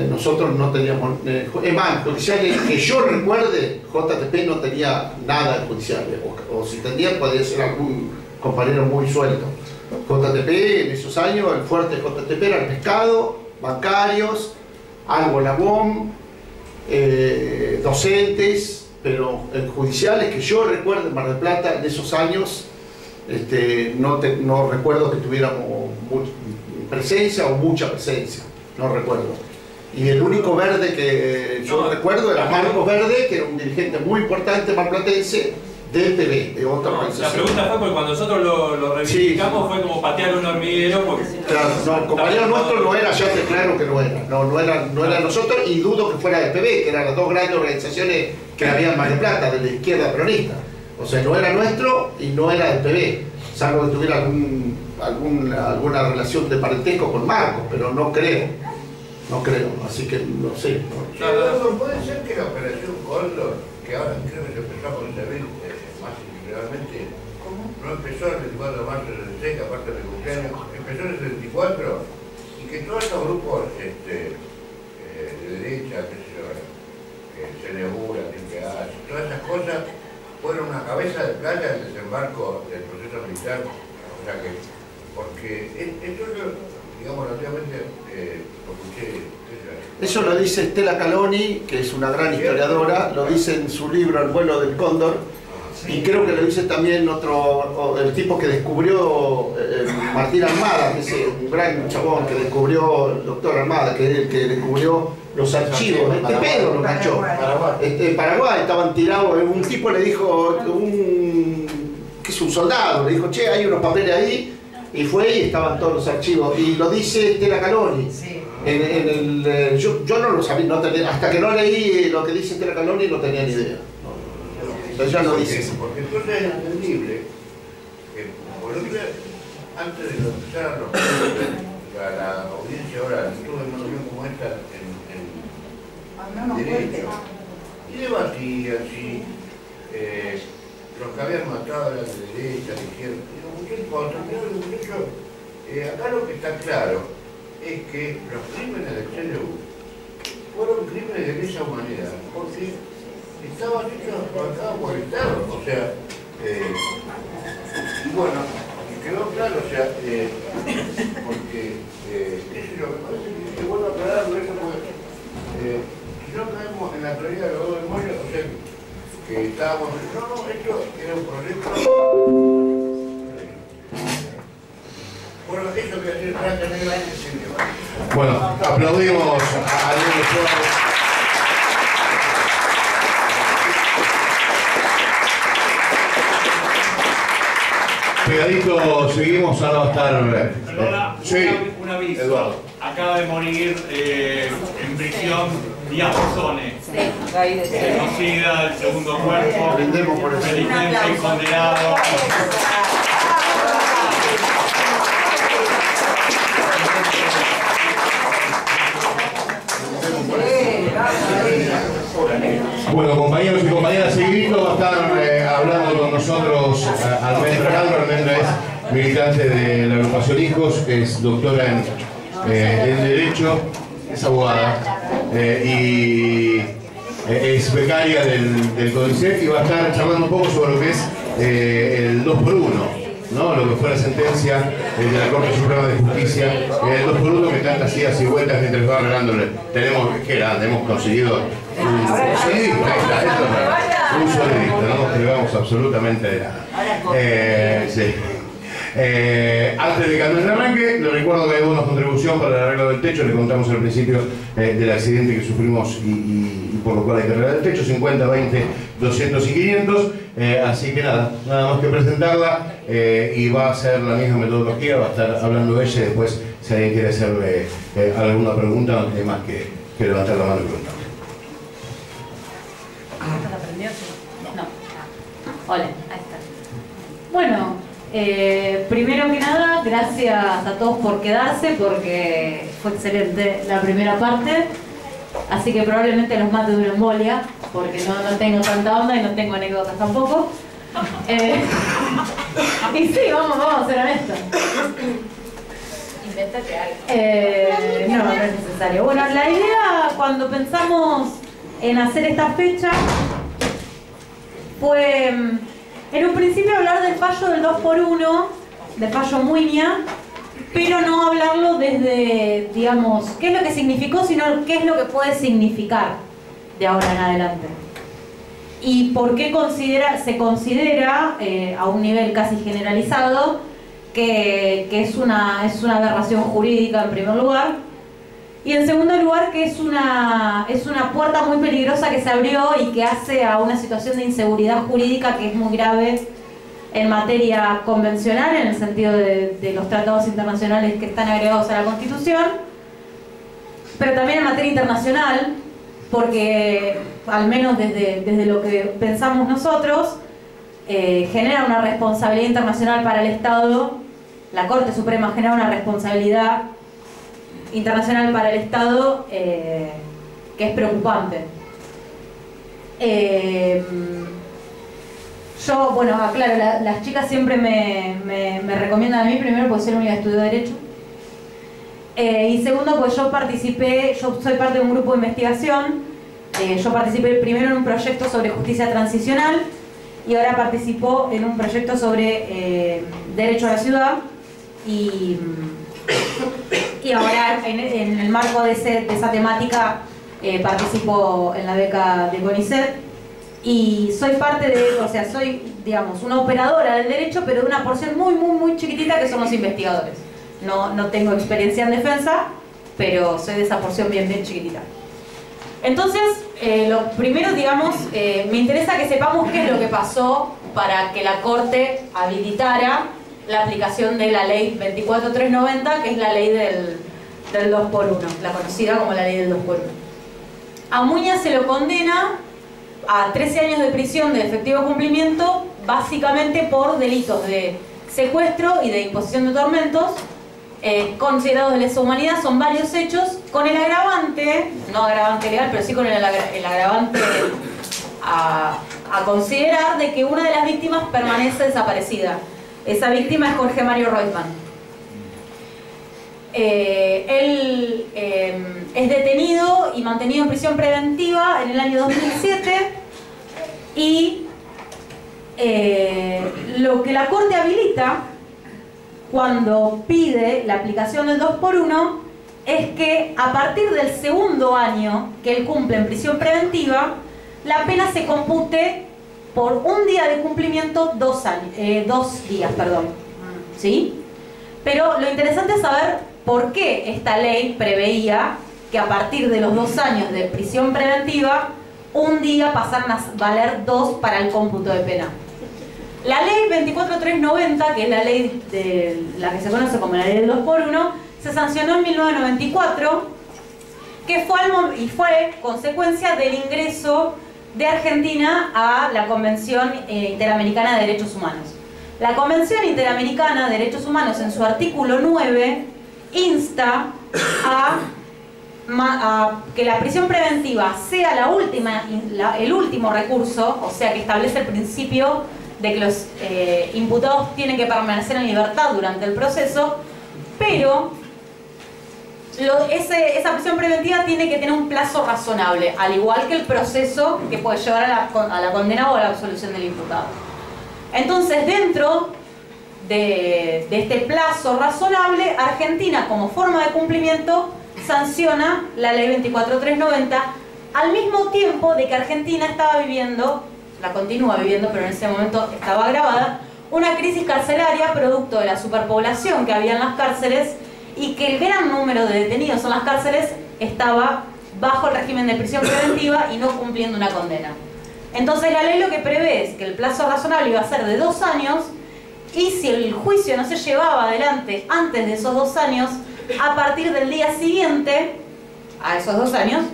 Nosotros no teníamos... es más, judiciales que yo recuerde, JTP no tenía nada de judiciales. O si tenía, podría ser algún compañero muy suelto. JTP, en esos años, el fuerte de JTP era el pescado, bancarios, algo la BOM, docentes, pero en judiciales que yo recuerdo en Mar del Plata, en esos años, no recuerdo que tuviéramos presencia o mucha presencia, no recuerdo. Y el único verde que yo recuerdo era Marcos Verde, que era un dirigente muy importante marplatense del PB, de otra organización. La pregunta fue porque cuando nosotros lo reivindicamos fue como patear un hormiguero. Porque... Claro, no, el compañero nuestro no era, ya te claro que no era. No era nosotros, y dudo que fuera del PB, que eran las dos grandes organizaciones que había en Mar del Plata, de la izquierda peronista. O sea, no era nuestro y no era del PB, salvo que tuviera alguna relación de parentesco con Marcos, pero no creo. No creo, así que no sé. ¿Puede ser que la operación Cóndor, que ahora creo que se empezó a concebir más individualmente, no empezó el 24 de marzo del 76, que aparte del cumpleaños, empezó en el 74, y que todos estos grupos de derecha, qué sé yo, CNU, la TPA, todas esas cosas, fueron una cabeza de playa del desembarco del proceso militar. O sea que, porque esto yo, digamos, relativamente lo escuché. Eso lo dice Estela Caloni, que es una gran historiadora, lo dice en su libro El vuelo del cóndor, y creo que lo dice también el tipo que descubrió Martín Armada, que es un gran chabón que descubrió, el doctor Armada, que es el que descubrió los archivos. Pedro lo cachó. En Paraguay estaban tirados, un tipo le dijo, que es un soldado, le dijo, che, hay unos papeles ahí, y fue y estaban todos los archivos, y lo dice Estela Caloni. Yo no lo sabía, hasta que no leí lo que dice Estela Caloni no tenía ni idea. Entonces ya lo dice. Porque entonces es entendible que, por ejemplo, antes de empezar la audiencia ahora, estuve en una reunión como esta en derechos. Y debatían si los que habían matado eran de derecha, de izquierda. Digo, ¿qué importa? Muchachos, acá lo que está claro es que los crímenes del CNU fueron crímenes de lesa humanidad, porque estaban hechos marcados por el Estado. O sea, y bueno, quedó claro, o sea, porque qué sé yo, me parece que es bueno aclararlo eso, porque si no caemos en la teoría de los dos demonios, o sea, que estábamos, no, esto era un proyecto. Bueno, eso que decir Franca Negra es el que va. Bueno, aplaudimos a Diego Suárez. Pegadito, seguimos, ahora va a estar. Perdona, sí, un aviso. Eduardo. Acaba de morir en prisión Díaz Bozzone, genocida del segundo cuerpo, delincuente y condenado. Bueno, compañeros y compañeras, seguidito va a estar hablando con nosotros Almendra Alejandro. Almendra es militante de la agrupación Hijos, es doctora en Derecho, es abogada y es becaria del CONICET, y va a estar charlando un poco sobre lo que es el 2x1, ¿no? Lo que fue la sentencia de la Corte Suprema de Justicia, el 2x1 que tantas idas y vueltas mientras va arreglándole. Tenemos, ¿qué era? Hemos conseguido un solidista, un solidista, no nos privamos absolutamente de nada. Sí. Antes de que Andrés arranque, le recuerdo que hay una contribución para el arreglo del techo. Le contamos al principio del accidente que sufrimos y por lo cual hay que arreglar el techo: 50, 20, 200 y 500. Así que nada más que presentarla, y va a ser la misma metodología, va a estar hablando ella, y después si alguien quiere hacerle alguna pregunta, no tiene más que levantar la mano y preguntar. ¿La prendió? No. Hola, ahí está. Bueno, primero que nada, gracias a todos por quedarse, porque fue excelente la primera parte. Así que probablemente los mate de una embolia, porque no tengo tanta onda y no tengo anécdotas tampoco. Y sí, vamos a ser honestos. Invéntate algo. No es necesario. Bueno, la idea cuando pensamos en hacer esta fecha fue en un principio hablar del fallo del 2x1, del fallo Muiña, pero no hablarlo desde, digamos, qué es lo que significó, sino qué es lo que puede significar de ahora en adelante. Y por qué se considera a un nivel casi generalizado que es una aberración jurídica en primer lugar, y en segundo lugar que es una puerta muy peligrosa que se abrió y que hace a una situación de inseguridad jurídica que es muy grave en materia convencional, en el sentido de los tratados internacionales que están agregados a la Constitución, pero también en materia internacional, porque al menos desde lo que pensamos nosotros, genera una responsabilidad internacional para el Estado. La Corte Suprema genera una responsabilidad internacional para el Estado que es preocupante. Yo, bueno, aclaro, las chicas siempre me recomiendan a mí, primero porque soy la única que estudió Derecho, y segundo porque yo soy parte de un grupo de investigación. Yo participé primero en un proyecto sobre justicia transicional y ahora participo en un proyecto sobre derecho a la ciudad, y ahora en el marco de esa temática participo en la beca de CONICET, y soy parte soy, digamos, una operadora del derecho, pero de una porción muy chiquitita que son los investigadores. No tengo experiencia en defensa, pero soy de esa porción bien chiquitita. Entonces, lo primero, digamos, me interesa que sepamos qué es lo que pasó para que la Corte habilitara la aplicación de la ley 24390, que es la ley del 2x1, la conocida como la ley del 2x1. A Muiña se lo condena a 13 años de prisión de efectivo cumplimiento, básicamente por delitos de secuestro y de imposición de tormentos, considerados de lesa humanidad. Son varios hechos con el agravante, no agravante legal, pero sí con el agravante a considerar de que una de las víctimas permanece desaparecida. Esa víctima es Jorge Mario Reutemann. Él es detenido y mantenido en prisión preventiva en el año 2007 y lo que la Corte habilita cuando pide la aplicación del 2x1 es que a partir del segundo año que él cumple en prisión preventiva, la pena se compute por un día de cumplimiento, 2 días, perdón. ¿Sí? Pero lo interesante es saber por qué esta ley preveía que a partir de los 2 años de prisión preventiva, un día pasaran a valer 2 para el cómputo de pena. La ley 24390, que es la ley de la que se conoce como la ley del 2x1, se sancionó en 1994, que fue consecuencia del ingreso de Argentina a la Convención Interamericana de Derechos Humanos. La Convención Interamericana de Derechos Humanos, en su artículo 9, insta a que la prisión preventiva sea el último recurso, o sea que establece el principio de que los imputados tienen que permanecer en libertad durante el proceso, pero esa prisión preventiva tiene que tener un plazo razonable, al igual que el proceso que puede llevar a la condena o a la absolución del imputado. Entonces, dentro de este plazo razonable, Argentina, como forma de cumplimiento, sanciona la ley 24390, al mismo tiempo de que Argentina estaba viviendo, la continúa viviendo, pero en ese momento estaba agravada, una crisis carcelaria producto de la superpoblación que había en las cárceles y que el gran número de detenidos en las cárceles estaba bajo el régimen de prisión preventiva y no cumpliendo una condena. Entonces la ley lo que prevé es que el plazo razonable iba a ser de 2 años y si el juicio no se llevaba adelante antes de esos 2 años, a partir del día siguiente a esos 2 años,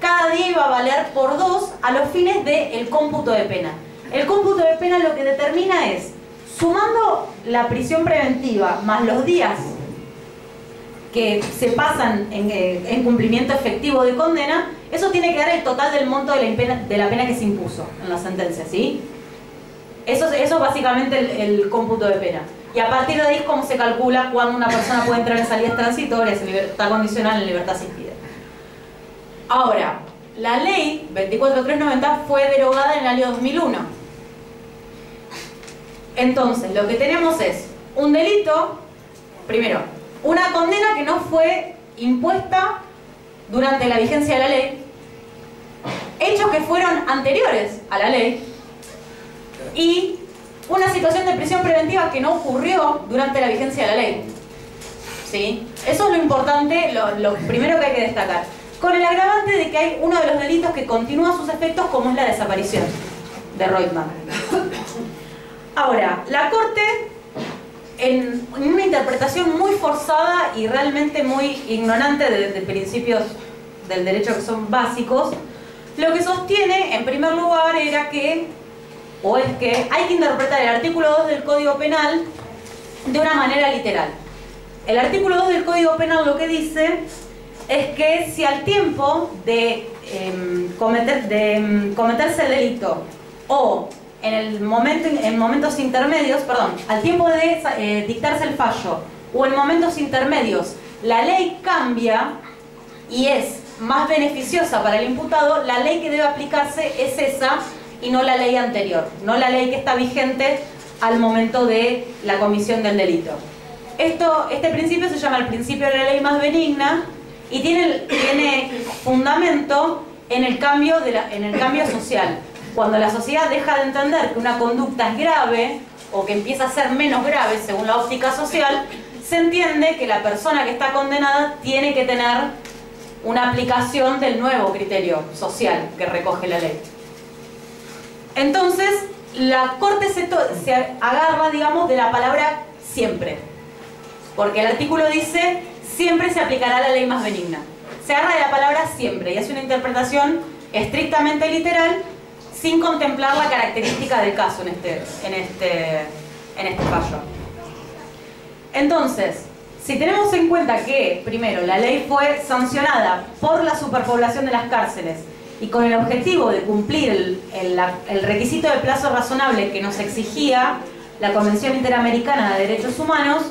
cada día iba a valer por 2 a los fines del cómputo de pena. El cómputo de pena lo que determina es, sumando la prisión preventiva más los días que se pasan en cumplimiento efectivo de condena, eso tiene que dar el total del monto de la pena que se impuso en la sentencia, ¿sí? Eso es básicamente el cómputo de pena. Y a partir de ahí es como se calcula cuando una persona puede entrar en salidas transitorias, en libertad condicional, en libertad asistida. Ahora, la ley 24390 fue derogada en el año 2001. Entonces, lo que tenemos es un delito, primero, una condena que no fue impuesta durante la vigencia de la ley, hechos que fueron anteriores a la ley y una situación de prisión preventiva que no ocurrió durante la vigencia de la ley. ¿Sí? Eso es lo importante, lo primero que hay que destacar. Con el agravante de que hay uno de los delitos que continúa sus efectos, como es la desaparición de Reutemann. Ahora, la Corte, en una interpretación muy forzada y realmente muy ignorante de principios del derecho que son básicos, lo que sostiene, en primer lugar, es que hay que interpretar el artículo 2 del Código Penal de una manera literal. El artículo 2 del Código Penal lo que dice es que si al tiempo de cometerse el delito o en momentos intermedios, al tiempo de dictarse el fallo o en momentos intermedios, la ley cambia y es más beneficiosa para el imputado, la ley que debe aplicarse es esa y no la ley anterior, no la ley que está vigente al momento de la comisión del delito. Este principio se llama el principio de la ley más benigna y tiene fundamento en el cambio social. Cuando la sociedad deja de entender que una conducta es grave o que empieza a ser menos grave según la óptica social, se entiende que la persona que está condenada tiene que tener una aplicación del nuevo criterio social que recoge la ley. Entonces, la Corte se agarra, digamos, de la palabra siempre, porque el artículo dice siempre se aplicará la ley más benigna. Se agarra de la palabra siempre y hace una interpretación estrictamente literal sin contemplar la característica del caso en este fallo. Entonces, si tenemos en cuenta que, primero, la ley fue sancionada por la superpoblación de las cárceles y con el objetivo de cumplir el requisito de plazo razonable que nos exigía la Convención Interamericana de Derechos Humanos,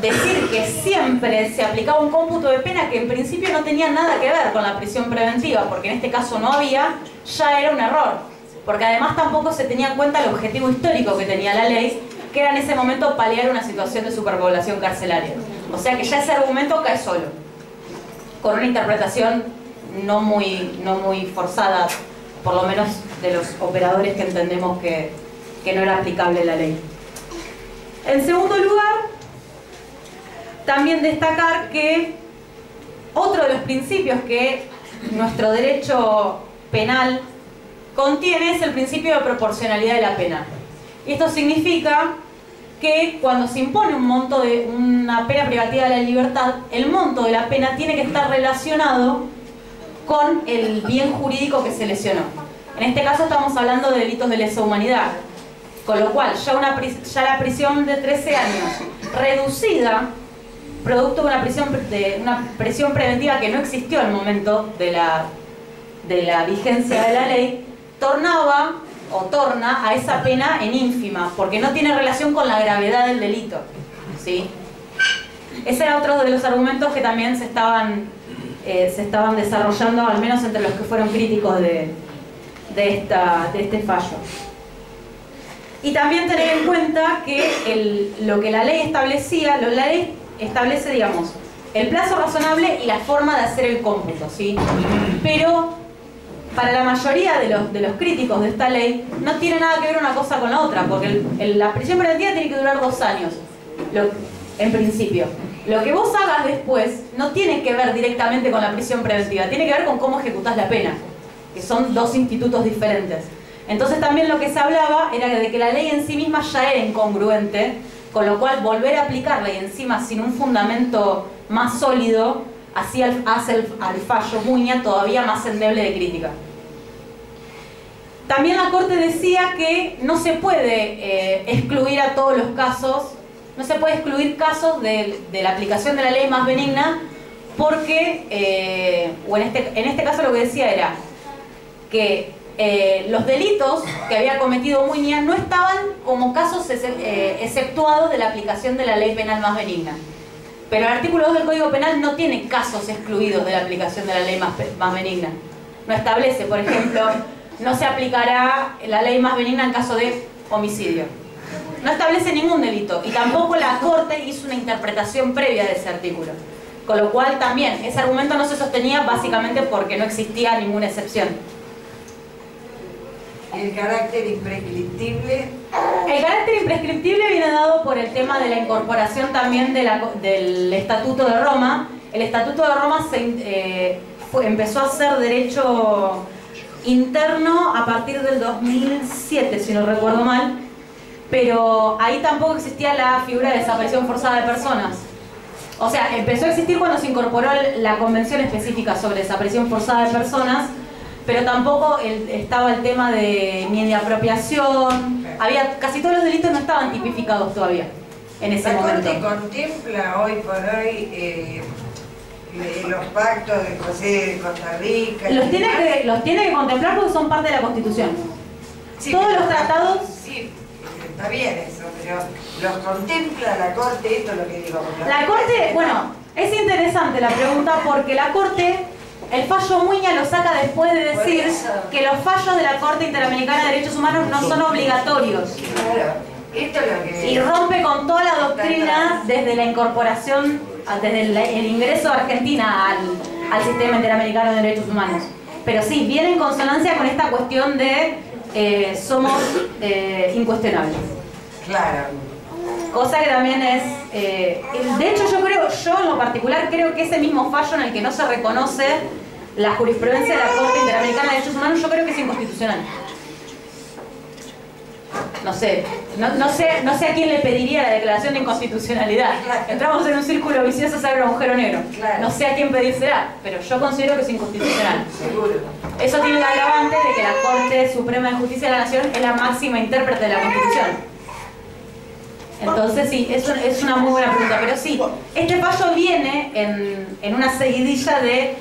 decir que siempre se aplicaba un cómputo de pena que en principio no tenía nada que ver con la prisión preventiva, porque en este caso no había, ya era un error. Porque además tampoco se tenía en cuenta el objetivo histórico que tenía la ley, que era en ese momento paliar una situación de superpoblación carcelaria. O sea que ya ese argumento cae solo, con una interpretación no muy forzada, por lo menos de los operadores que entendemos que no era aplicable la ley. En segundo lugar, también destacar que otro de los principios que nuestro derecho penal contiene es el principio de proporcionalidad de la pena. Y esto significa que cuando se impone un monto de una pena privativa de la libertad, el monto de la pena tiene que estar relacionado con el bien jurídico que se lesionó. En este caso estamos hablando de delitos de lesa humanidad, con lo cual ya la prisión de 13 años reducida, producto de una prisión preventiva que no existió al momento de la vigencia de la ley, torna a esa pena en ínfima, porque no tiene relación con la gravedad del delito, ¿sí? Ese era otro de los argumentos que también se estaban desarrollando, al menos entre los que fueron críticos de este fallo. Y también tener en cuenta que lo que la ley establecía, la ley establece, digamos, el plazo razonable y la forma de hacer el cómputo, ¿sí? Pero para la mayoría de los críticos de esta ley no tiene nada que ver una cosa con la otra, porque la prisión preventiva tiene que durar 2 años, en principio. Lo que vos hagas después no tiene que ver directamente con la prisión preventiva, tiene que ver con cómo ejecutás la pena, que son 2 institutos diferentes. Entonces también lo que se hablaba era de que la ley en sí misma ya era incongruente, con lo cual volver a aplicarla y encima sin un fundamento más sólido hace al fallo Muña todavía más endeble de crítica. También la Corte decía que no se puede excluir a todos los casos, no se puede excluir casos de la aplicación de la ley más benigna, porque, en este caso lo que decía era que los delitos que había cometido Muña no estaban como casos exceptuados de la aplicación de la ley penal más benigna. Pero el artículo 2 del Código Penal no tiene casos excluidos de la aplicación de la ley más benigna. No establece, por ejemplo, no se aplicará la ley más benigna en caso de homicidio. No establece ningún delito y tampoco la Corte hizo una interpretación previa de ese artículo. Con lo cual también ese argumento no se sostenía básicamente porque no existía ninguna excepción. ¿El carácter imprescriptible? El carácter imprescriptible viene dado por el tema de la incorporación también del Estatuto de Roma. El Estatuto de Roma empezó a ser derecho interno a partir del 2007, si no recuerdo mal, pero ahí tampoco existía la figura de desaparición forzada de personas. O sea, empezó a existir cuando se incorporó la Convención Específica sobre Desaparición Forzada de Personas, pero tampoco estaba el tema de ni de apropiación. Casi todos los delitos no estaban tipificados todavía en ese momento. La Corte contempla hoy por hoy los pactos de José de Costa Rica. Los tiene que contemplar porque son parte de la Constitución. Sí, todos los tratados. Sí, está bien eso, pero los contempla la Corte, esto es lo que digo. La Corte, bueno, es interesante la pregunta porque la Corte, el fallo Muña lo saca después de decir que los fallos de la Corte Interamericana de Derechos Humanos no son obligatorios. Claro, esto es lo que... Y rompe con toda la doctrina desde la incorporación, desde el ingreso de Argentina al sistema interamericano de derechos humanos. Pero sí, viene en consonancia con esta cuestión de somos incuestionables. Claro. Cosa que también es... de hecho yo en lo particular creo que ese mismo fallo en el que no se reconoce la jurisprudencia de la Corte Interamericana de Derechos Humanos, yo creo que es inconstitucional. No sé a quién le pediría la declaración de inconstitucionalidad. Entramos en un círculo vicioso, se abre un agujero negro. No sé a quién pedírsela, pero yo considero que es inconstitucional. Seguro. Eso tiene el agravante de que la Corte Suprema de Justicia de la Nación es la máxima intérprete de la Constitución. Entonces sí, es una muy buena pregunta, pero sí, este fallo viene en una seguidilla de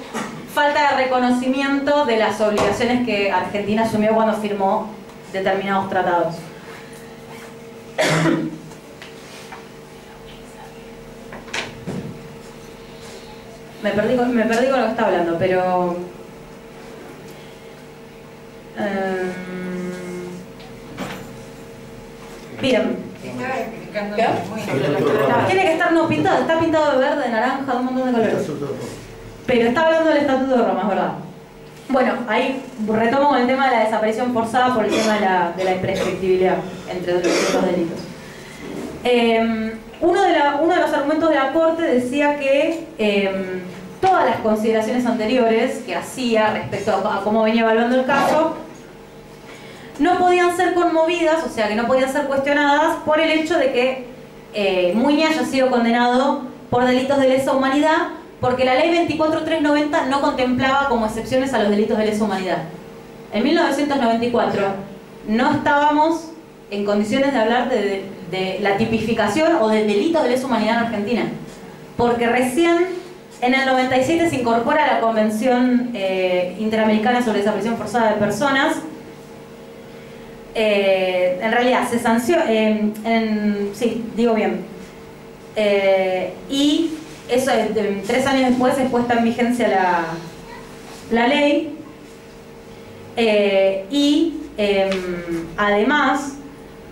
falta de reconocimiento de las obligaciones que Argentina asumió cuando firmó determinados tratados. Me perdí con lo que está hablando, pero... bien. Tiene que estar no pintado, está pintado de verde, de naranja, de un montón de colores. Pero está hablando del Estatuto de Roma, es verdad. Bueno, ahí retomo con el tema de la desaparición forzada por el tema de la imprescriptibilidad entre los delitos. Uno de los argumentos de la Corte decía que todas las consideraciones anteriores que hacía respecto a cómo venía evaluando el caso no podían ser conmovidas, o sea que no podían ser cuestionadas por el hecho de que Muña haya sido condenado por delitos de lesa humanidad, porque la ley 24.390 no contemplaba como excepciones a los delitos de lesa humanidad. En 1994 no estábamos en condiciones de hablar de la tipificación o de delitos de lesa humanidad en Argentina, porque recién en el 97 se incorpora la Convención Interamericana sobre Desaparición Forzada de Personas. En realidad se sanciona, sí, digo bien, y eso 3 años después es puesta en vigencia la ley, y además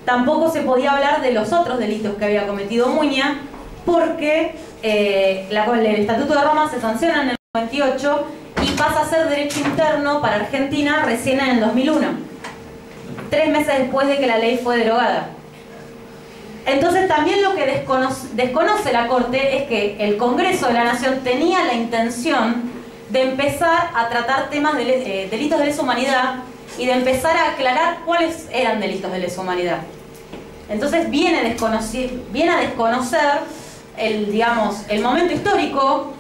tampoco se podía hablar de los otros delitos que había cometido Muña, porque el Estatuto de Roma se sanciona en el 98 y pasa a ser derecho interno para Argentina recién en el 2001. 3 meses después de que la ley fue derogada. Entonces también lo que desconoce la Corte es que el Congreso de la Nación tenía la intención de empezar a tratar temas de delitos de lesa humanidad y de empezar a aclarar cuáles eran delitos de lesa humanidad. Entonces viene a desconocer el momento histórico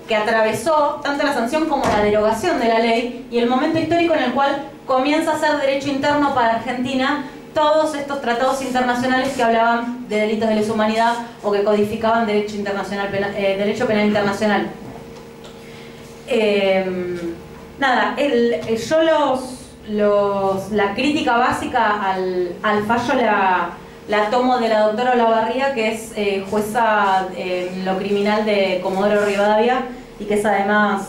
que atravesó tanto la sanción como la derogación de la ley y el momento histórico en el cual comienza a ser derecho interno para Argentina todos estos tratados internacionales que hablaban de delitos de lesa humanidad o que codificaban derecho penal internacional. Nada, la crítica básica al fallo la tomo de la doctora Olavarría, que es jueza en lo criminal de Comodoro Rivadavia y que es además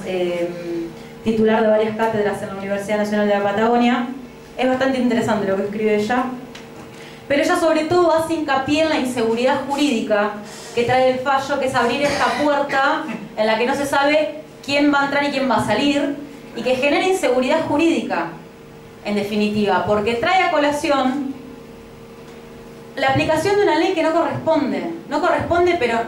titular de varias cátedras en la Universidad Nacional de la Patagonia. Es bastante interesante lo que escribe ella, pero ella sobre todo hace hincapié en la inseguridad jurídica que trae el fallo, que es abrir esta puerta en la que no se sabe quién va a entrar y quién va a salir, y que genera inseguridad jurídica, en definitiva, porque trae a colación la aplicación de una ley que no corresponde, pero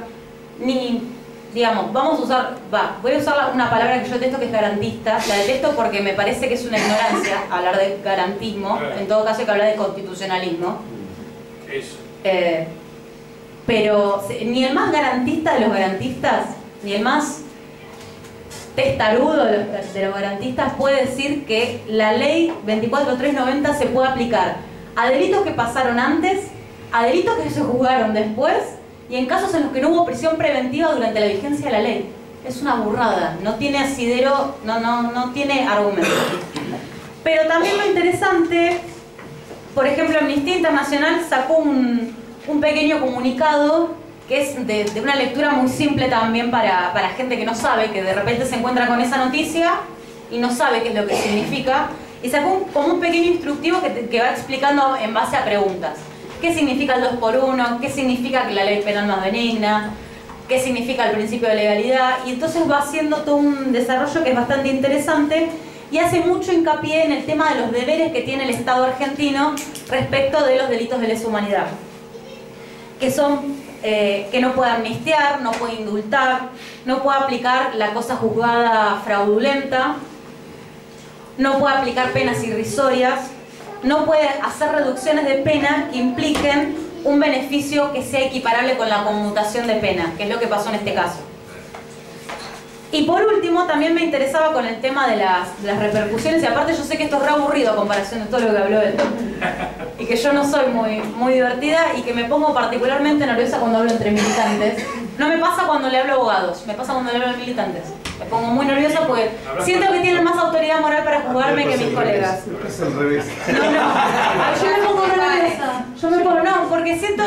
ni... Digamos, voy a usar una palabra que yo detesto, que es garantista. La detesto porque me parece que es una ignorancia hablar de garantismo. En todo caso hay que hablar de constitucionalismo. Eso. Pero ni el más garantista de los garantistas, ni el más testarudo de los garantistas puede decir que la ley 24.390 se puede aplicar a delitos que pasaron antes, a delitos que se juzgaron después, y en casos en los que no hubo prisión preventiva durante la vigencia de la ley. Es una burrada, no tiene asidero, no tiene argumento. Pero también lo interesante, por ejemplo, Amnistía Internacional sacó un pequeño comunicado que es de una lectura muy simple también para gente que no sabe, que de repente se encuentra con esa noticia y no sabe qué es lo que significa, y sacó como un pequeño instructivo que va explicando en base a preguntas. ¿Qué significa el 2x1? ¿Qué significa que la ley penal más benigna? ¿Qué significa el principio de legalidad? Y entonces va haciendo todo un desarrollo que es bastante interesante y hace mucho hincapié en el tema de los deberes que tiene el Estado argentino respecto de los delitos de lesa humanidad. Que son que no puede amnistiar, no puede indultar, no puede aplicar la cosa juzgada fraudulenta, no puede aplicar penas irrisorias, no puede hacer reducciones de pena que impliquen un beneficio que sea equiparable con la conmutación de pena, que es lo que pasó en este caso. Y por último, también me interesaba con el tema de las repercusiones, y aparte yo sé que esto es re aburrido a comparación de todo lo que habló él, y que yo no soy muy divertida y que me pongo particularmente nerviosa cuando hablo entre militantes. No me pasa cuando le hablo a abogados, me pasa cuando le hablo a militantes. Me pongo muy nerviosa porque siento que tienen más autoridad moral para juzgarme que mis colegas. Es al revés. No, yo me pongo nerviosa. Yo me pongo, no, porque siento...